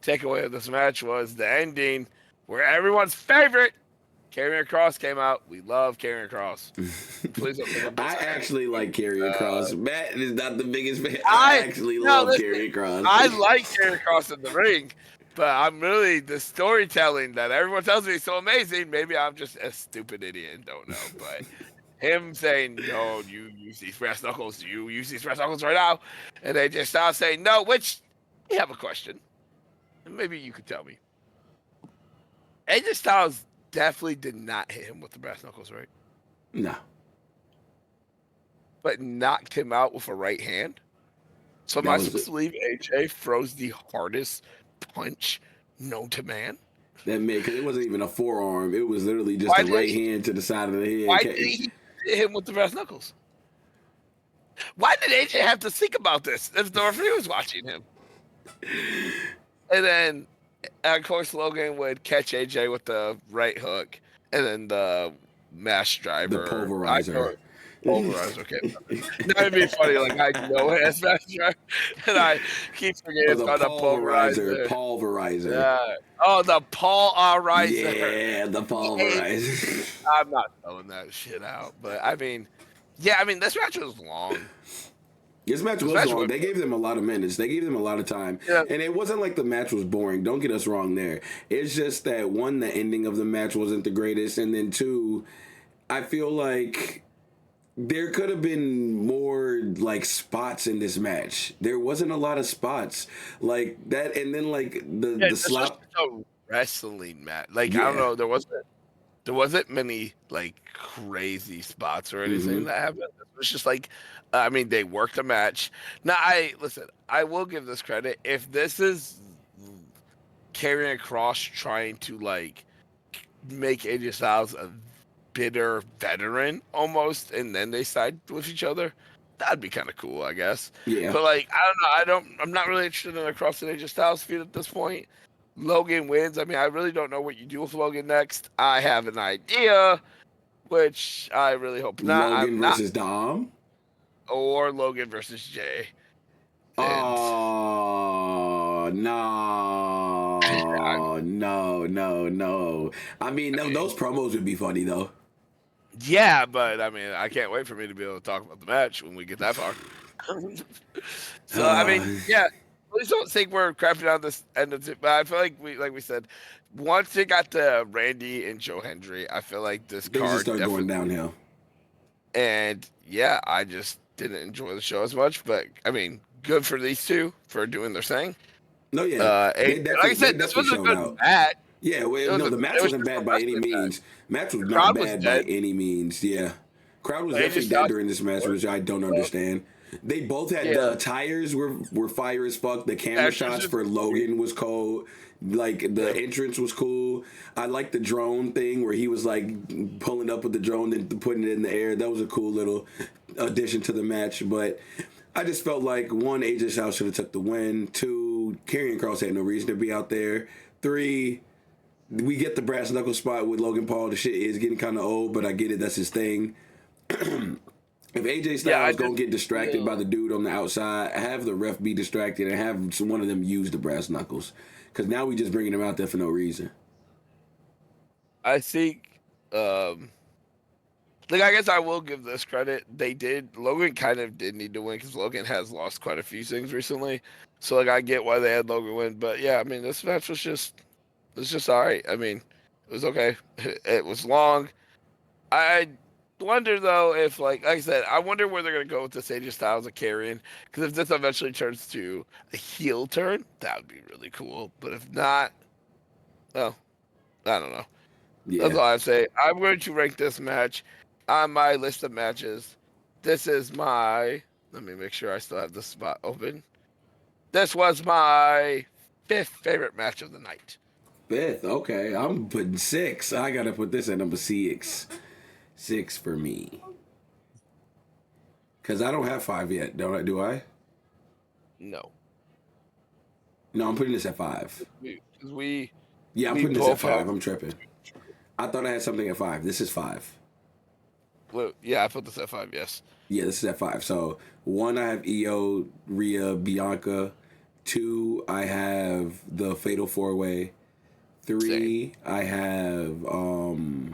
takeaway of this match was the ending, where everyone's favorite Karrion Kross came out. We love Karrion Kross. Please don't think I'm I actually like Karrion Kross. Matt is not the biggest fan. I actually love Karrion Kross. I like Karrion Kross in the ring, but I'm really the storytelling that everyone tells me is so amazing. Maybe I'm just a stupid idiot and don't know. But him saying, "No, you use these brass knuckles. You use these brass knuckles right now," and they just start saying no. Which we have a question. Maybe you could tell me. AJ Styles definitely did not hit him with the brass knuckles, right? No. But knocked him out with a right hand. So am That I was supposed to believe AJ froze the hardest punch known to man? that man, because it wasn't even a forearm. It was literally just a right hand to the side of the head. Why did he hit him with the brass knuckles? Why did AJ have to think about this if the referee was watching him? And then, of course, Logan would catch AJ with the right hook, and then the mash driver. The pulverizer. Pulverizer, okay. That would be funny. Like, I know it as mash driver, and I keep forgetting it's called a pulverizer. Pulverizer. Yeah. Oh, the pulverizer. Yeah, the pulverizer. I'm not throwing that shit out, but I mean, yeah, I mean, this match was long. This match was long. They gave them a lot of minutes. They gave them a lot of time. Yeah. And it wasn't like the match was boring. Don't get us wrong there. It's just that, one, the ending of the match wasn't the greatest. And then, two, I feel like there could have been more, like, spots in this match. There wasn't a lot of spots. Like, that, and then, like, the slap. A wrestling match. Like, I don't know. There wasn't many like crazy spots or anything that happened. It was just like, I mean, they worked a match. Now, I will give this credit. If this is Karrion Kross trying to like make AJ Styles a bitter veteran almost, and then they side with each other, that'd be kind of cool, I guess. Yeah. But like, I don't know. I'm not really interested in a Kross and AJ Styles feud at this point. Logan wins. I mean, I really don't know what you do with Logan next. I have an idea, which I really hope not. Logan versus Dom? Or Logan versus Jay. Oh, no. No. I mean, those promos would be funny, though. Yeah, but I mean, I can't wait for me to be able to talk about the match when we get that far. So, I mean, yeah. please don't think we're crapping on this end of it. But I feel like we said, once they got to Randy and Joe Hendry, I feel like this Things just card start going definitely. downhill. And yeah, I just didn't enjoy the show as much. But I mean, good for these two for doing their thing. No, yeah, And like I they said, this definitely was a showed good out. match. Yeah, It well, was no, a, the match it was wasn't just a bad by any wrestling match. means. Match was The not crowd was bad by dead. any means. Yeah, crowd was AJ definitely dead Styles during this match, which I don't understand. They both had Yeah. the attires were fire as fuck. The camera Match was shots just for Logan was cold. Like the entrance was cool. I liked the drone thing where he was like pulling up with the drone and putting it in the air. That was a cool little addition to the match. But I just felt like one, AJ Styles should have took the win. Two, Karrion Kross had no reason to be out there. Three, we get the brass knuckle spot with Logan Paul. The shit is getting kind of old, but I get it. That's his thing. If AJ Styles gonna get distracted by the dude on the outside, have the ref be distracted and have one of them use the brass knuckles. Because now we just bringing him out there for no reason. I think, like, I guess I will give this credit. Logan kind of did need to win because Logan has lost quite a few things recently. So, like, I get why they had Logan win. But yeah, I mean, this match was just all right. I mean, it was okay. It was long. I wonder, though, if, like I said, I wonder where they're going to go with this AJ Styles of Karrion. Because if this eventually turns to a heel turn, that would be really cool. But if not, well, I don't know. That's Yeah. all I say. I'm going to rank this match on my list of matches. This is my. Let me make sure I still have this spot open. This was my 5th favorite match of the night. 5th, okay. I'm putting 6. I gotta put this at number 6. 6 for me. Because I don't have 5 yet, don't I? Do I? No. No, I'm putting this at 5. We Yeah, I'm we putting this at both 5. have. I'm tripping. I thought I had something at 5. This is 5. Well, yeah, I put this at 5. Yes. Yeah, this is at 5. So 1, I have Io, Rhea, Bianca. 2, I have the Fatal 4-Way. 3, I have The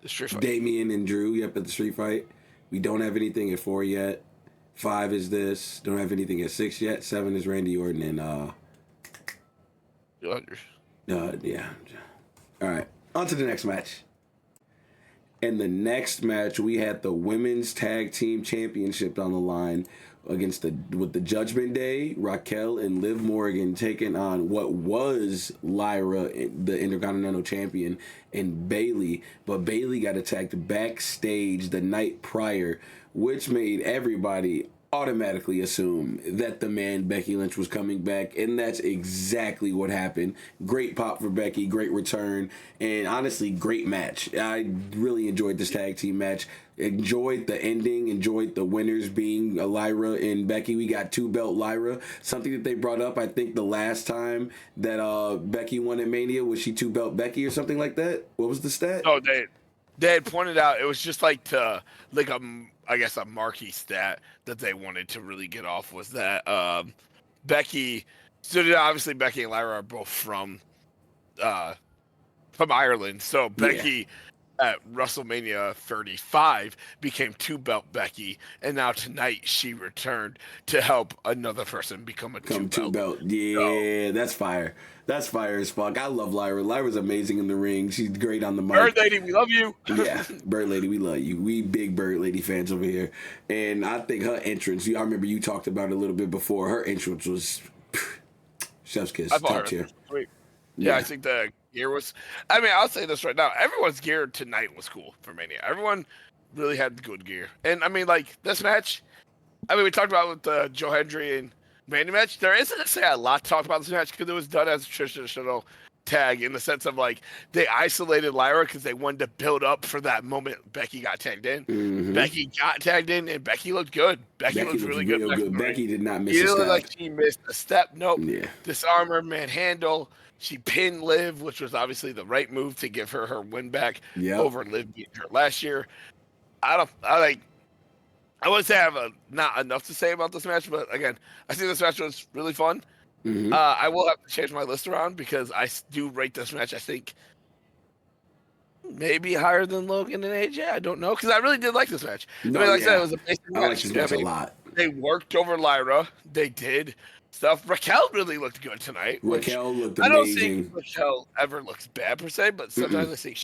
street fight. Damian and Drew. Yep, at the street fight. We don't have anything at 4 yet. 5 is this. Don't have anything at 6 yet. 7 is Randy Orton and yeah. All right, on to the next match. In the next match, we had the Women's Tag Team Championship on the line with the Judgment Day, Raquel and Liv Morgan taking on what was Lyra, the Intercontinental Champion, and Bayley. But Bayley got attacked backstage the night prior, which made everybody automatically assume that the man Becky Lynch was coming back, and that's exactly what happened. Great pop for Becky, great return, and honestly, great match. I really enjoyed this tag team match. Enjoyed the ending, enjoyed the winners being Lyra and Becky. We got 2-belt Lyra, something that they brought up, I think, the last time that Becky won at Mania. Was she 2-belt Becky or something like that? What was the stat? Oh, they had pointed out it was just like I guess a marquee stat that they wanted to really get off was that Becky. So obviously Becky and Lyra are both from Ireland. So Becky at WrestleMania 35 became 2-belt Becky, and now tonight she returned to help another person become a 2-belt. Yeah, so, that's fire. That's fire as fuck. I love Lyra. Lyra's amazing in the ring. She's great on the mic. Bird Lady, we love you. Yeah, Bird Lady, we love you. We big Bird Lady fans over here. And I think her entrance, I remember you talked about it a little bit before. Her entrance was chef's kiss, top tier. Yeah, I think the gear was. I mean, I'll say this right now. Everyone's gear tonight was cool for Mania. Everyone really had good gear. And I mean, like, this match, I mean, we talked about with the Joe Hendry and Mandy match. There isn't necessarily a lot to talk about this match because it was done as a traditional tag in the sense of, like, they isolated Lyra because they wanted to build up for that moment Becky got tagged in. Mm-hmm. Becky got tagged in, and Becky looked good. Becky looked really good. Becky did not miss a step. Like she missed a step. Nope. Yeah. Disarmer, manhandle. She pinned Liv, which was obviously the right move to give her win back over Liv beating her last year. I wouldn't say I have not enough to say about this match, but again, I think this match was really fun. Mm-hmm. I will have to change my list around because I do rate this match, I think, maybe higher than Logan and AJ. I don't know, because I really did like this match. No, I mean, like I said, it was a basic match. I like this match a lot. They worked over Lyra. They did. stuff. Raquel really looked good tonight, which Raquel looked I don't think amazing. Raquel ever looks bad per se, but sometimes I think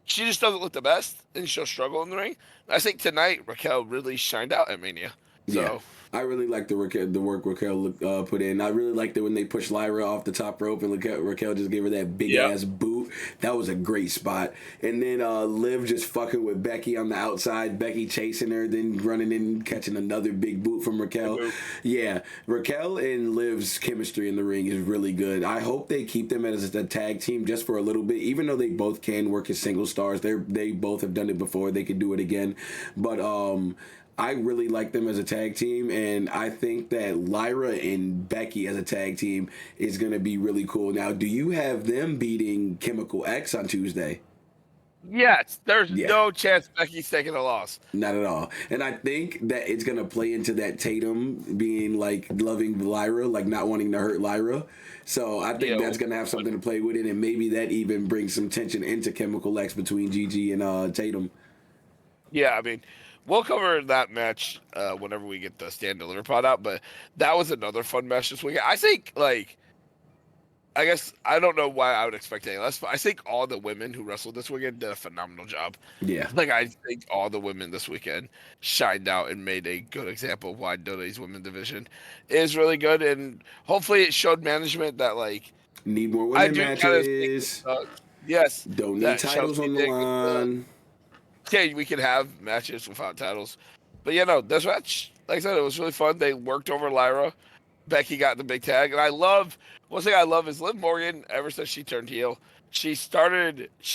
she just doesn't look the best, and she'll struggle in the ring. I think tonight Raquel really shined out at Mania. Yeah. So I really like the work Raquel put in. I really liked it when they pushed Lyra off the top rope and Raquel just gave her that big ass boot. That was a great spot. And then Liv just fucking with Becky on the outside. Becky chasing her, then running in, catching another big boot from Raquel. Yeah, Raquel and Liv's chemistry in the ring is really good. I hope they keep them as a tag team just for a little bit. Even though they both can work as single stars, they both have done it before. They could do it again. But I really like them as a tag team, and I think that Lyra and Becky as a tag team is going to be really cool. Now, do you have them beating Chemical X on Tuesday? yes, there's no chance Becky's taking a loss. Not at all. And I think that it's going to play into that Tatum being like loving Lyra, like not wanting to hurt Lyra. So I think that's going to have something to play with it, and maybe that even brings some tension into Chemical X between Gigi and Tatum. Yeah, I mean, we'll cover that match whenever we get the Stand Deliver pod out, but that was another fun match this weekend. I think, I guess, I don't know why I would expect any less, but I think all the women who wrestled this weekend did a phenomenal job. Yeah. I think all the women this weekend shined out and made a good example of why WWE's women's division is really good, and hopefully it showed management that, need more women matches. Yes. Don't need titles on the line. Okay, we can have matches without titles. But this match, like I said, it was really fun. They worked over Lyra. Becky got the big tag. And one thing I love is Liv Morgan, ever since she turned heel, she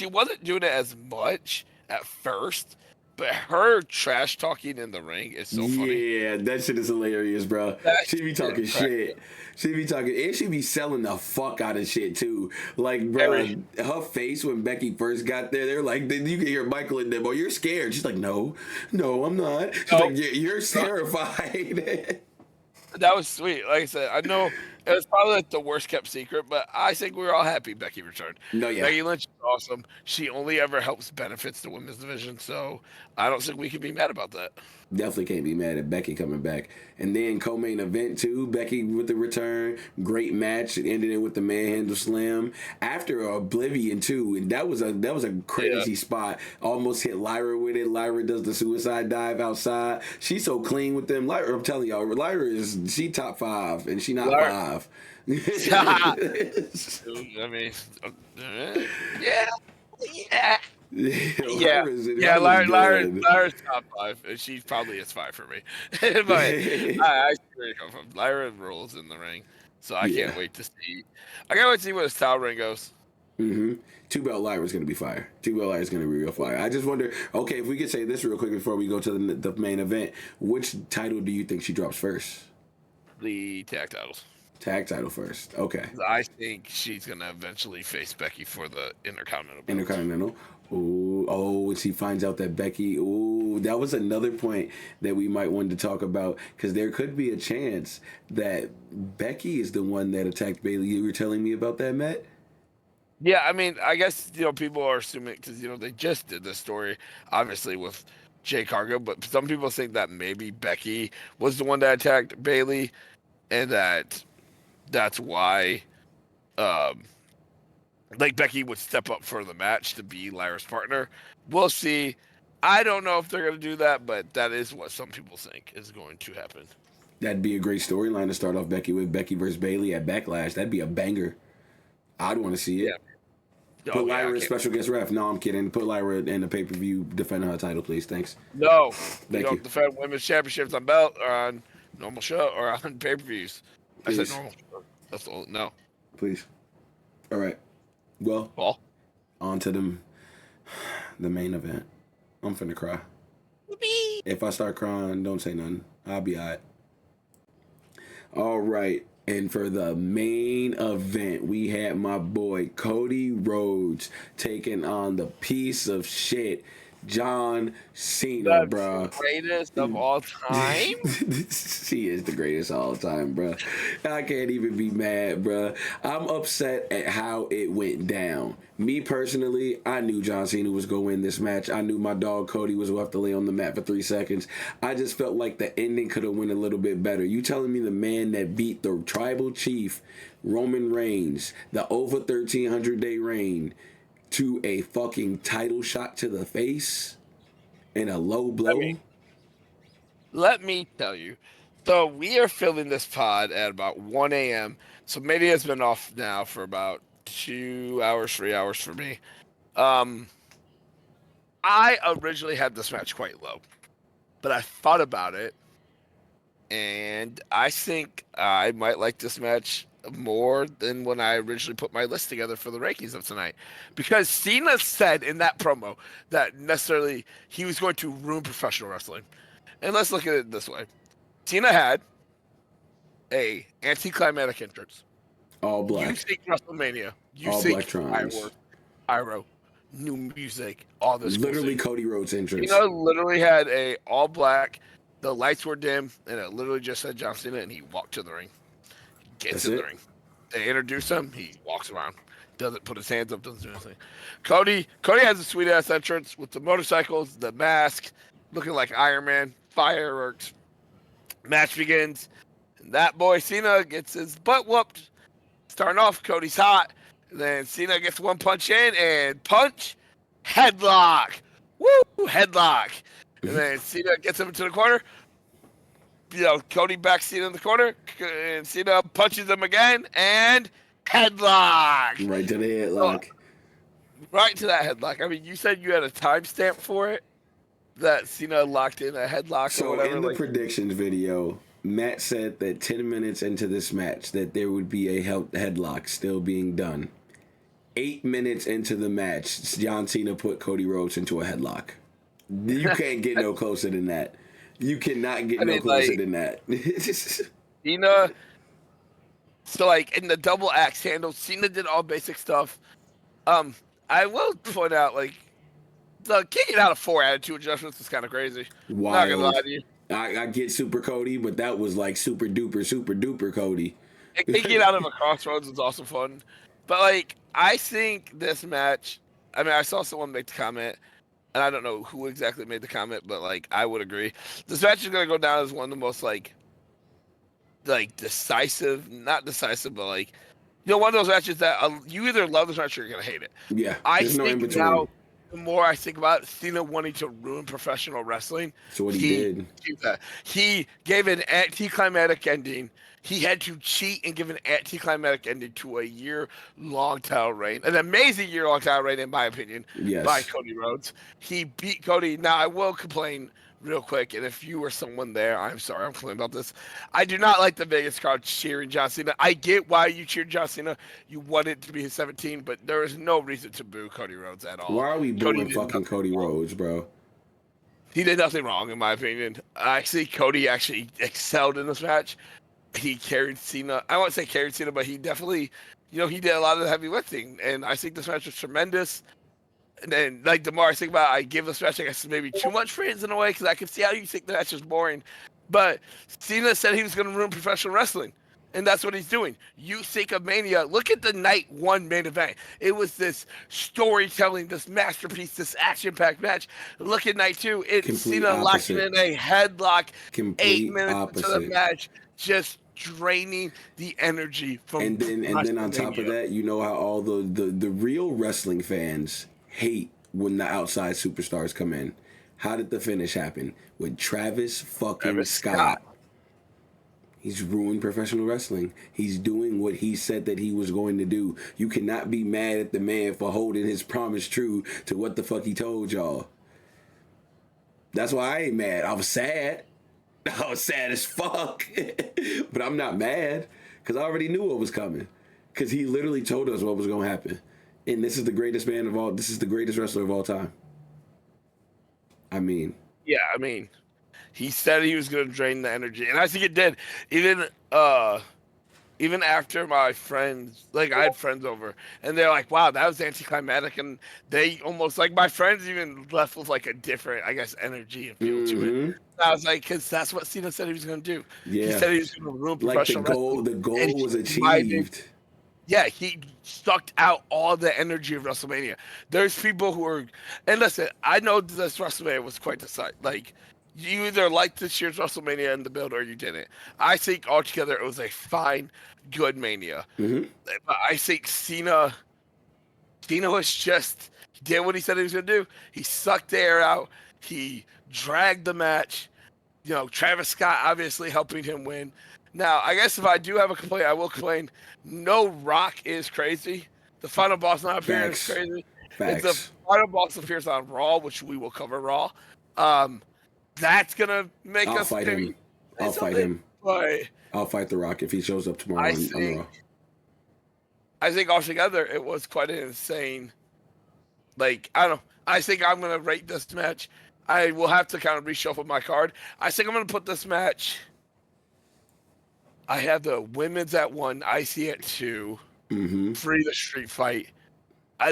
wasn't doing it as much at first, but her trash talking in the ring is so funny. Yeah, that shit is hilarious, bro. She be talking shit. She be talking, and she be selling the fuck out of shit too. Like, bro, her face when Becky first got there, they're like, you can hear Michael in them. Oh, you're scared. She's like, no, I'm not. She's like, you're terrified. That was sweet. Like I said, I know it was probably the worst kept secret, but I think we were all happy Becky returned. No, yeah. Becky Lynch is awesome. She only ever helps benefits the women's division, so I don't think we can be mad about that. Definitely can't be mad at Becky coming back. And then co-main event too, Becky with the return. Great match. It ended it with the manhandle slam after Oblivion too, and that was a crazy spot. Almost hit Lyra with it. Lyra does the suicide dive outside. She's so clean with them. Lyra, I'm telling y'all, Lyra she top 5 and she not 5. I mean, yeah. Lyra's top 5, and she probably is 5 for me. But I see where you come from. Lyra rules in the ring, so I can't wait to see. I can't wait to see where this title ring goes. Mm-hmm. 2-belt Lyra's going to be fire. 2-belt Lyra's going to be real fire. I just wonder, okay, if we could say this real quick before we go to the main event, which title do you think she drops first? The tag titles. Tag title first. Okay. I think she's going to eventually face Becky for the Intercontinental. Intercontinental. Ooh, and she finds out that Becky. Ooh, that was another point that we might want to talk about, because there could be a chance that Becky is the one that attacked Bayley. You were telling me about that, Matt? Yeah, I mean, I guess people are assuming, because they just did this story, obviously with Jay Cargo, but some people think that maybe Becky was the one that attacked Bayley, and that's why, Becky would step up for the match to be Lyra's partner. We'll see. I don't know if they're going to do that, but that is what some people think is going to happen. That'd be a great storyline to start off Becky with. Becky versus Bayley at Backlash. That'd be a banger. I'd want to see it. Yeah. Put Lyra as special guest ref. No, I'm kidding. Put Lyra in the pay-per-view defending her title, please. Thanks. No. Thank you. Defend women's championships on belt or on normal show or on pay-per-views. Please. I said normal show. That's all. No. Please. All right. Well, on to the main event. I'm finna cry. If I start crying, don't say nothing. I'll be all right. All right. And for the main event, we had my boy Cody Rhodes taking on the piece of shit John Cena, That's the bro. greatest of all time. He is the greatest of all time, bro. I can't even be mad, bro. I'm upset at how it went down. Me personally, I knew John Cena was going to win this match. I knew my dog Cody was going to have to lay on the mat for 3 seconds. I just felt like the ending could have went a little bit better. You telling me the man that beat the tribal chief, Roman Reigns, the over 1,300 day reign, to a fucking title shot to the face and a low I blow? mean, let me tell you. So we are filming this pod at about 1 a.m. So maybe it's been off now for about 2 hours, 3 hours for me. Um, I originally had this match quite low, but I thought about it, and I think I might like this match more than when I originally put my list together for the rankings of tonight. Because Cena said in that promo that necessarily he was going to ruin professional wrestling. And let's look at it this way. Cena had a anticlimactic entrance. All You black. sync WrestleMania. You All sync Blacktron's. fireworks, pyro, new music, all this cool Literally shit. Cody Rhodes entrance. Cena literally had a all black. The lights were dim, and it literally just said John Cena, and he walked to the ring. Gets That's in the it. ring. They introduce him. He walks around. Doesn't put his hands up. Doesn't do anything. Cody has a sweet ass entrance with the motorcycles, the mask, looking like Iron Man, fireworks. Match begins. And that boy Cena gets his butt whooped. Starting off, Cody's hot. And then Cena gets one punch in and punch, headlock. Woo, headlock. And then Cena gets him into the corner. Cody backs Cena in the corner, and Cena punches him again, and headlock. Right to the So, headlock. right to that headlock. I mean, you said you had a timestamp for it, that Cena locked in a headlock or So whatever. in the Like, predictions video, Matt said that 10 minutes into this match that there would be a headlock still being done. 8 minutes into the match, John Cena put Cody Rhodes into a headlock. You can't get no closer than that. You cannot get I no mean, closer like than that. Cena. So, like in the double axe handle, Cena did all basic stuff. Um, I will point out, like, the kicking out of 4 attitude adjustments is kind of crazy. Not gonna lie Wild. to you. I get Super Cody, but that was like super duper Cody. And kicking out of a crossroads is also fun. But like, I think this match. I mean, I saw someone make the comment, and I don't know who exactly made the comment, but like, I would agree. This match is gonna go down as one of the most like decisive, not decisive, but like, one of those matches that you either love this match or you're gonna hate it. Yeah, I there's no in think between. now, the more I think about Cena wanting to ruin professional wrestling, So what he he did. achieved that. He gave an anticlimactic ending. He had to cheat and give an anticlimactic ending to a year-long title reign, an amazing year-long title reign, in my opinion, by Yes. Cody Rhodes. He beat Cody. Now, I will complain real quick, and if you were someone there, I'm sorry, I'm complaining about this. I do not like the Vegas crowd cheering John Cena. I get why you cheered John Cena. You wanted to be his 17, but there is no reason to boo Cody Rhodes at all. Why are we Cody booing did fucking nothing Cody wrong. Rhodes, bro? He did nothing wrong, in my opinion. Actually, Cody actually excelled in this match. He carried Cena. I won't say carried Cena, but he definitely, he did a lot of the heavy lifting. And I think this match was tremendous. And then, like, the more I think about it, I give this match, I guess, maybe too much praise in a way, because I can see how you think the match is boring. But Cena said he was going to ruin professional wrestling, and that's what he's doing. You think of Mania. Look at the night one main event. It was this storytelling, this masterpiece, this action-packed match. Look at night two. It's Complete Cena locking opposite. in a headlock 8 Complete minutes into the opposite. match, just draining the energy from And then on top of WrestleMania. that, you know how all the real wrestling fans hate when the outside superstars come in. How did the finish happen? With Travis fucking Travis Scott. Scott. He's ruined professional wrestling. He's doing what he said that he was going to do. You cannot be mad at the man for holding his promise true to what the fuck he told y'all. That's why I ain't mad. I was sad. I was sad as fuck. But I'm not mad because I already knew what was coming. Because he literally told us what was going to happen. And this is the greatest man of all. This is the greatest wrestler of all time. I mean, Yeah, I mean, he said he was going to drain the energy, and I think it did. Even even after my friends, like I had friends over, and they're like, "Wow, that was anticlimactic," and they almost like my friends even left with like a different, I guess, energy and feel to it. Mm-hmm. I was like, because that's what Cena said he was going to do. He Yeah. said he was going to ruin Like professional wrestling, the and goal he was might have achieved. yeah, he sucked out all the energy of WrestleMania. There's people who are, and listen, I know this WrestleMania was quite the sight. Like, you either liked this year's WrestleMania in the build or you didn't. I think altogether it was a fine, good Mania. Mm-hmm. But I think Cena was just, he did what he said he was going to do. He sucked the air out. He dragged the match. You know, Travis Scott obviously helping him win. Now, I guess if I do have a complaint, I will complain. No Rock is crazy. The final boss not appearing is Facts. crazy. If the Facts. final boss appears on Raw, which we will cover Raw, that's gonna make I'll us fight maybe him. say I'll fight something. him. But I'll fight The Rock if he shows up tomorrow I on think Raw. I think altogether it was quite an insane. Like I don't know. I think I'm gonna rate this match. I will have to kind of reshuffle my card. I think I'm gonna put this match. I have the women's at 1, IC at 2, Mm-hmm. free the street fight.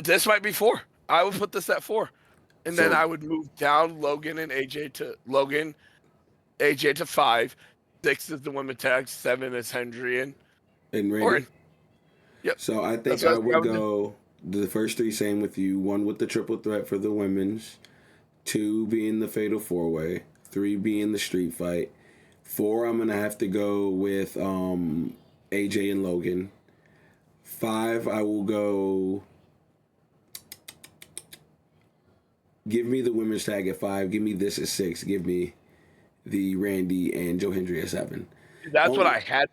This might be 4. I would put this at 4, and then So I would move down Logan, AJ to 5. 6 is the women tag. 7 is Hendry and and Orton. Randy. Yep, So I that's think what I I think I would would do. go the first 3 same with you. 1 with the triple threat for the women's. 2 being the fatal 4-way. 3 being the street fight. 4 I'm gonna have to go with AJ and Logan. 5 I will go. Give me the women's tag at 5. Give me this at 6. Give me the Randy and Joe Hendry at 7. That's what Only, I had.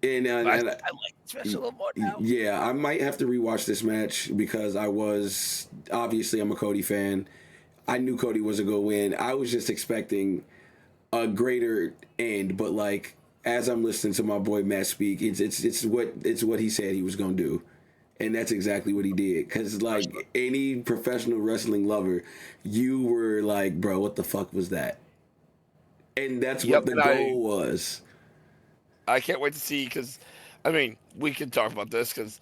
and But I and like this match a little more now. yeah, I might have to rewatch this match because I was obviously I'm a Cody fan. I knew Cody was a go win. I was just expecting a greater end, but like as I'm listening to my boy Matt speak, it's what he said he was gonna do, and that's exactly what he did. Because like any professional wrestling lover, you were like, bro, what the fuck was that? And that's what Yep, the and goal was. I can't wait to see because, I mean, we can talk about this because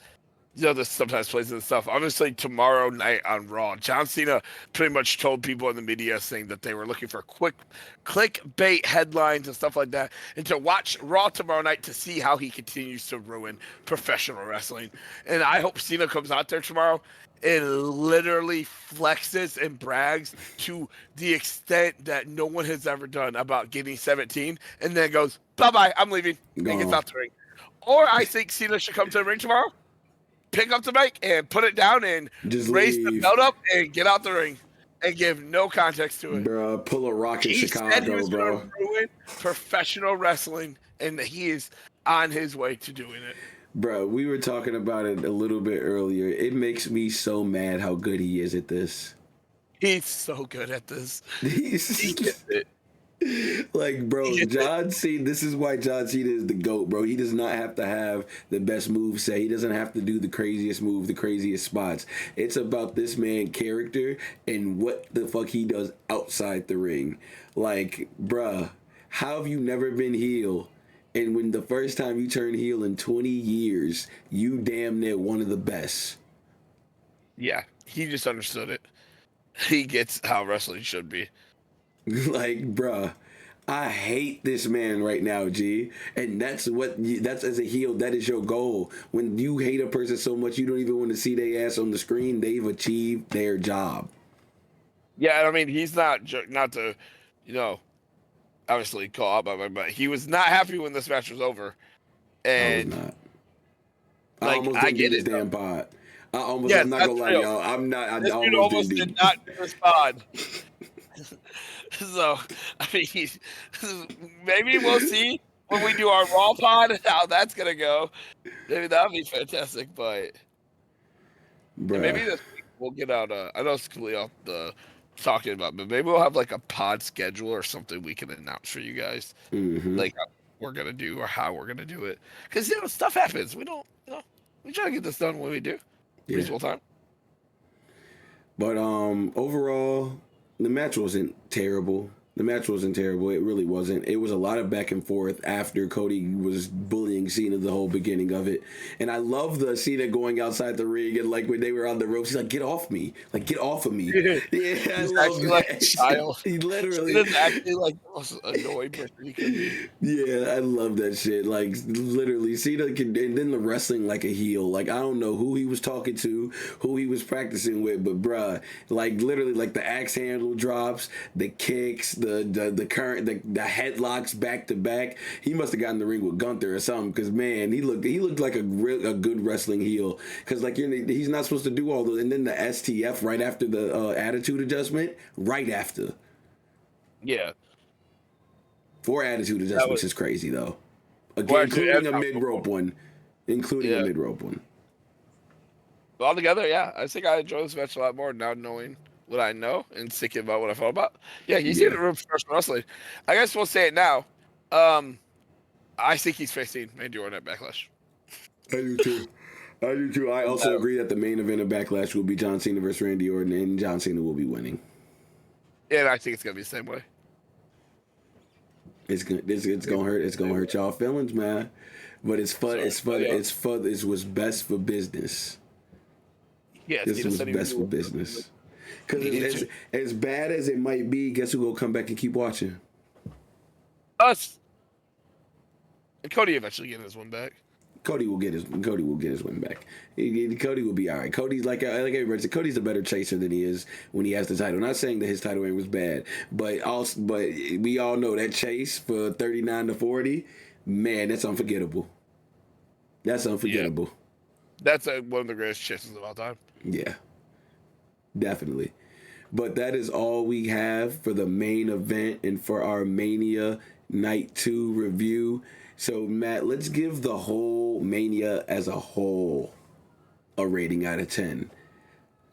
you know, this sometimes plays into stuff. Obviously, tomorrow night on Raw, John Cena pretty much told people in the media saying that they were looking for quick clickbait headlines and stuff like that, and to watch Raw tomorrow night to see how he continues to ruin professional wrestling. And I hope Cena comes out there tomorrow and literally flexes and brags to the extent that no one has ever done about getting 17, and then goes, "Bye bye, I'm leaving," and gets Gone. out the ring. Or I think Cena should come to the ring tomorrow, pick up the mic and put it down and Just raise the leave. belt up and get out the ring and give no context to it. Bro, pull a rock in He said he Chicago, was going to bro. ruin professional wrestling, and he is on his way to doing it. Bro, we were talking about it a little bit earlier. It makes me so mad how good he is at this. He's so good at this. He He's gets it. like, bro, He gets it. John Cena. This is why John Cena is the GOAT, bro. He does not have to have the best move set. He doesn't have to do the craziest move, the craziest spots. It's about this man character and what the fuck he does outside the ring. Like, bruh, how have you never been heel? And when the first time you turn heel in 20 years, you damn near one of the best. Yeah, he just understood it. He gets how wrestling should be. Like, bruh, I hate this man right now, G. And that's that's as a heel, that is your goal. When you hate a person so much you don't even want to see their ass on the screen, they've achieved their job. Yeah, I mean, he's not to, you know, obviously call out by my, but he was not happy when this match was over. I was And not. I like, almost I didn't do get this it. damn pod. Yes, I'm not that's gonna lie, real. y'all. I'm not. I This dude almost almost didn't did do. not respond. So, I mean, maybe we'll see when we do our Raw pod how that's gonna go. Maybe that'll be fantastic. But and Bruh. maybe this week we'll get out. I know it's completely off the talking about, but maybe we'll have like a pod schedule or something we can announce for you guys, Mm-hmm. like what we're gonna do or how we're gonna do it. Because you know stuff happens. We don't. You know, we try to get this done when we do. Yeah. Reasonable time. But overall, the match wasn't terrible. The match wasn't terrible. It really wasn't. It was a lot of back and forth after Cody was bullying Cena the whole beginning of it. And I love the Cena going outside the ring and like when they were on the ropes, he's like, "Get off me! Like get off of me!" Yeah, I He's love acting that. like a child. He literally. Cena's acting like the most annoying person he could be. Yeah, I love that shit. Like literally, Cena can, and then the wrestling like a heel. Like I don't know who he was talking to, who he was practicing with, but bruh, like literally, like the axe handle drops, the kicks, the current, the headlocks back to back. He must have gotten in the ring with Gunther or something. Because man, he looked like a good wrestling heel. Because like he's not supposed to do all those. And then the STF right after the attitude adjustment, right after. Yeah. 4 attitude adjustments is crazy though. Again, Well, including a mid rope one. Including Yeah. a mid rope one. All together, yeah. I think I enjoy this match a lot more now knowing what I know and thinking about what I thought about. Yeah, he's in the room for professional wrestling. I guess we'll say it now. I think he's facing Randy Orton at Backlash. I do too. I do too. I also agree that the main event of Backlash will be John Cena versus Randy Orton, and John Cena will be winning. And I think it's gonna be the same way. It's gonna hurt. It's gonna hurt y'all feelings, man. But it's fun. It's fun. It's fun. It's what's best for business. Yeah, this was best for business. Because as bad as it might be, guess who will come back and keep watching? Us. And Cody eventually getting his one back. Cody will get his win back. Cody will be all right. Cody's like everybody said, Cody's a better chaser than he is when he has the title. Not saying that his title reign was bad, but we all know that chase for 39 to 40, man, that's unforgettable. That's unforgettable. Yeah. That's one of the greatest chases of all time. Yeah, definitely. But that is all we have for the main event and for our Mania Night 2 review. So, Matt, let's give the whole Mania as a whole a rating out of 10.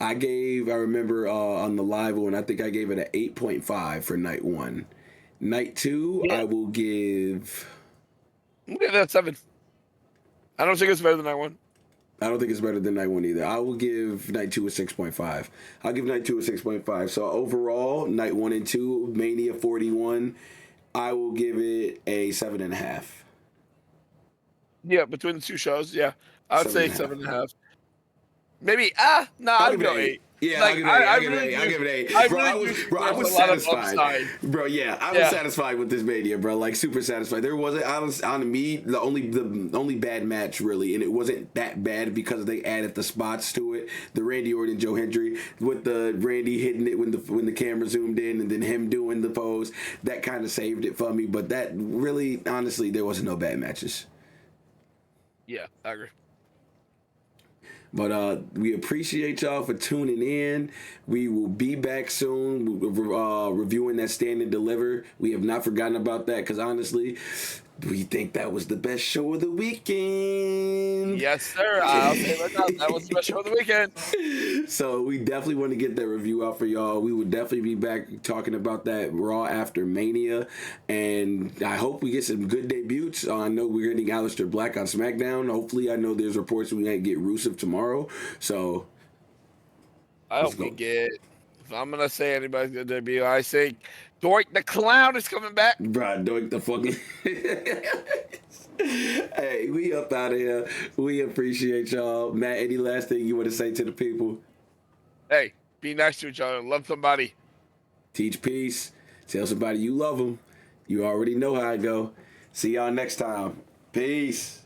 I remember on the live one, I think I gave it an 8.5 for Night 1. Night 2, I will give... I'm gonna give that 7. I don't think it's better than Night 1. I don't think it's better than Night 1 either. I will give Night 2 a 6.5. I'll give Night 2 a 6.5. So, overall, Night 1 and 2, Mania 41, I will give it a 7.5. Yeah, between the two shows, yeah. I would say 7.5. Maybe, I'd go 8. Yeah, like, I'll give it 8. I'll give it 8. I was satisfied. Bro, yeah, I was satisfied with this Mania, bro. Like, super satisfied. There wasn't, on me, the only bad match, really, and it wasn't that bad because they added the spots to it. The Randy Orton, Joe Hendry, with the Randy hitting it when the camera zoomed in, and then him doing the pose. That kind of saved it for me, but that really, honestly, there wasn't no bad matches. Yeah, I agree. But we appreciate y'all for tuning in. We will be back soon reviewing that Stand and Deliver. We have not forgotten about that because honestly, we think that was the best show of the weekend. Yes, sir. I'll say that was the best show of the weekend. So we definitely want to get that review out for y'all. We will definitely be back talking about that Raw after Mania. And I hope we get some good debuts. I know we're getting Aleister Black on SmackDown. Hopefully, I know there's reports we might get Rusev tomorrow. So I hope we get... If I'm going to say anybody's going to debut, I say Doink the Clown is coming back. Bruh, Doink the fucking... Hey, we up out of here. We appreciate y'all. Matt, any last thing you want to say to the people? Hey, be nice to each other. Love somebody. Teach peace. Tell somebody you love them. You already know how it go. See y'all next time. Peace.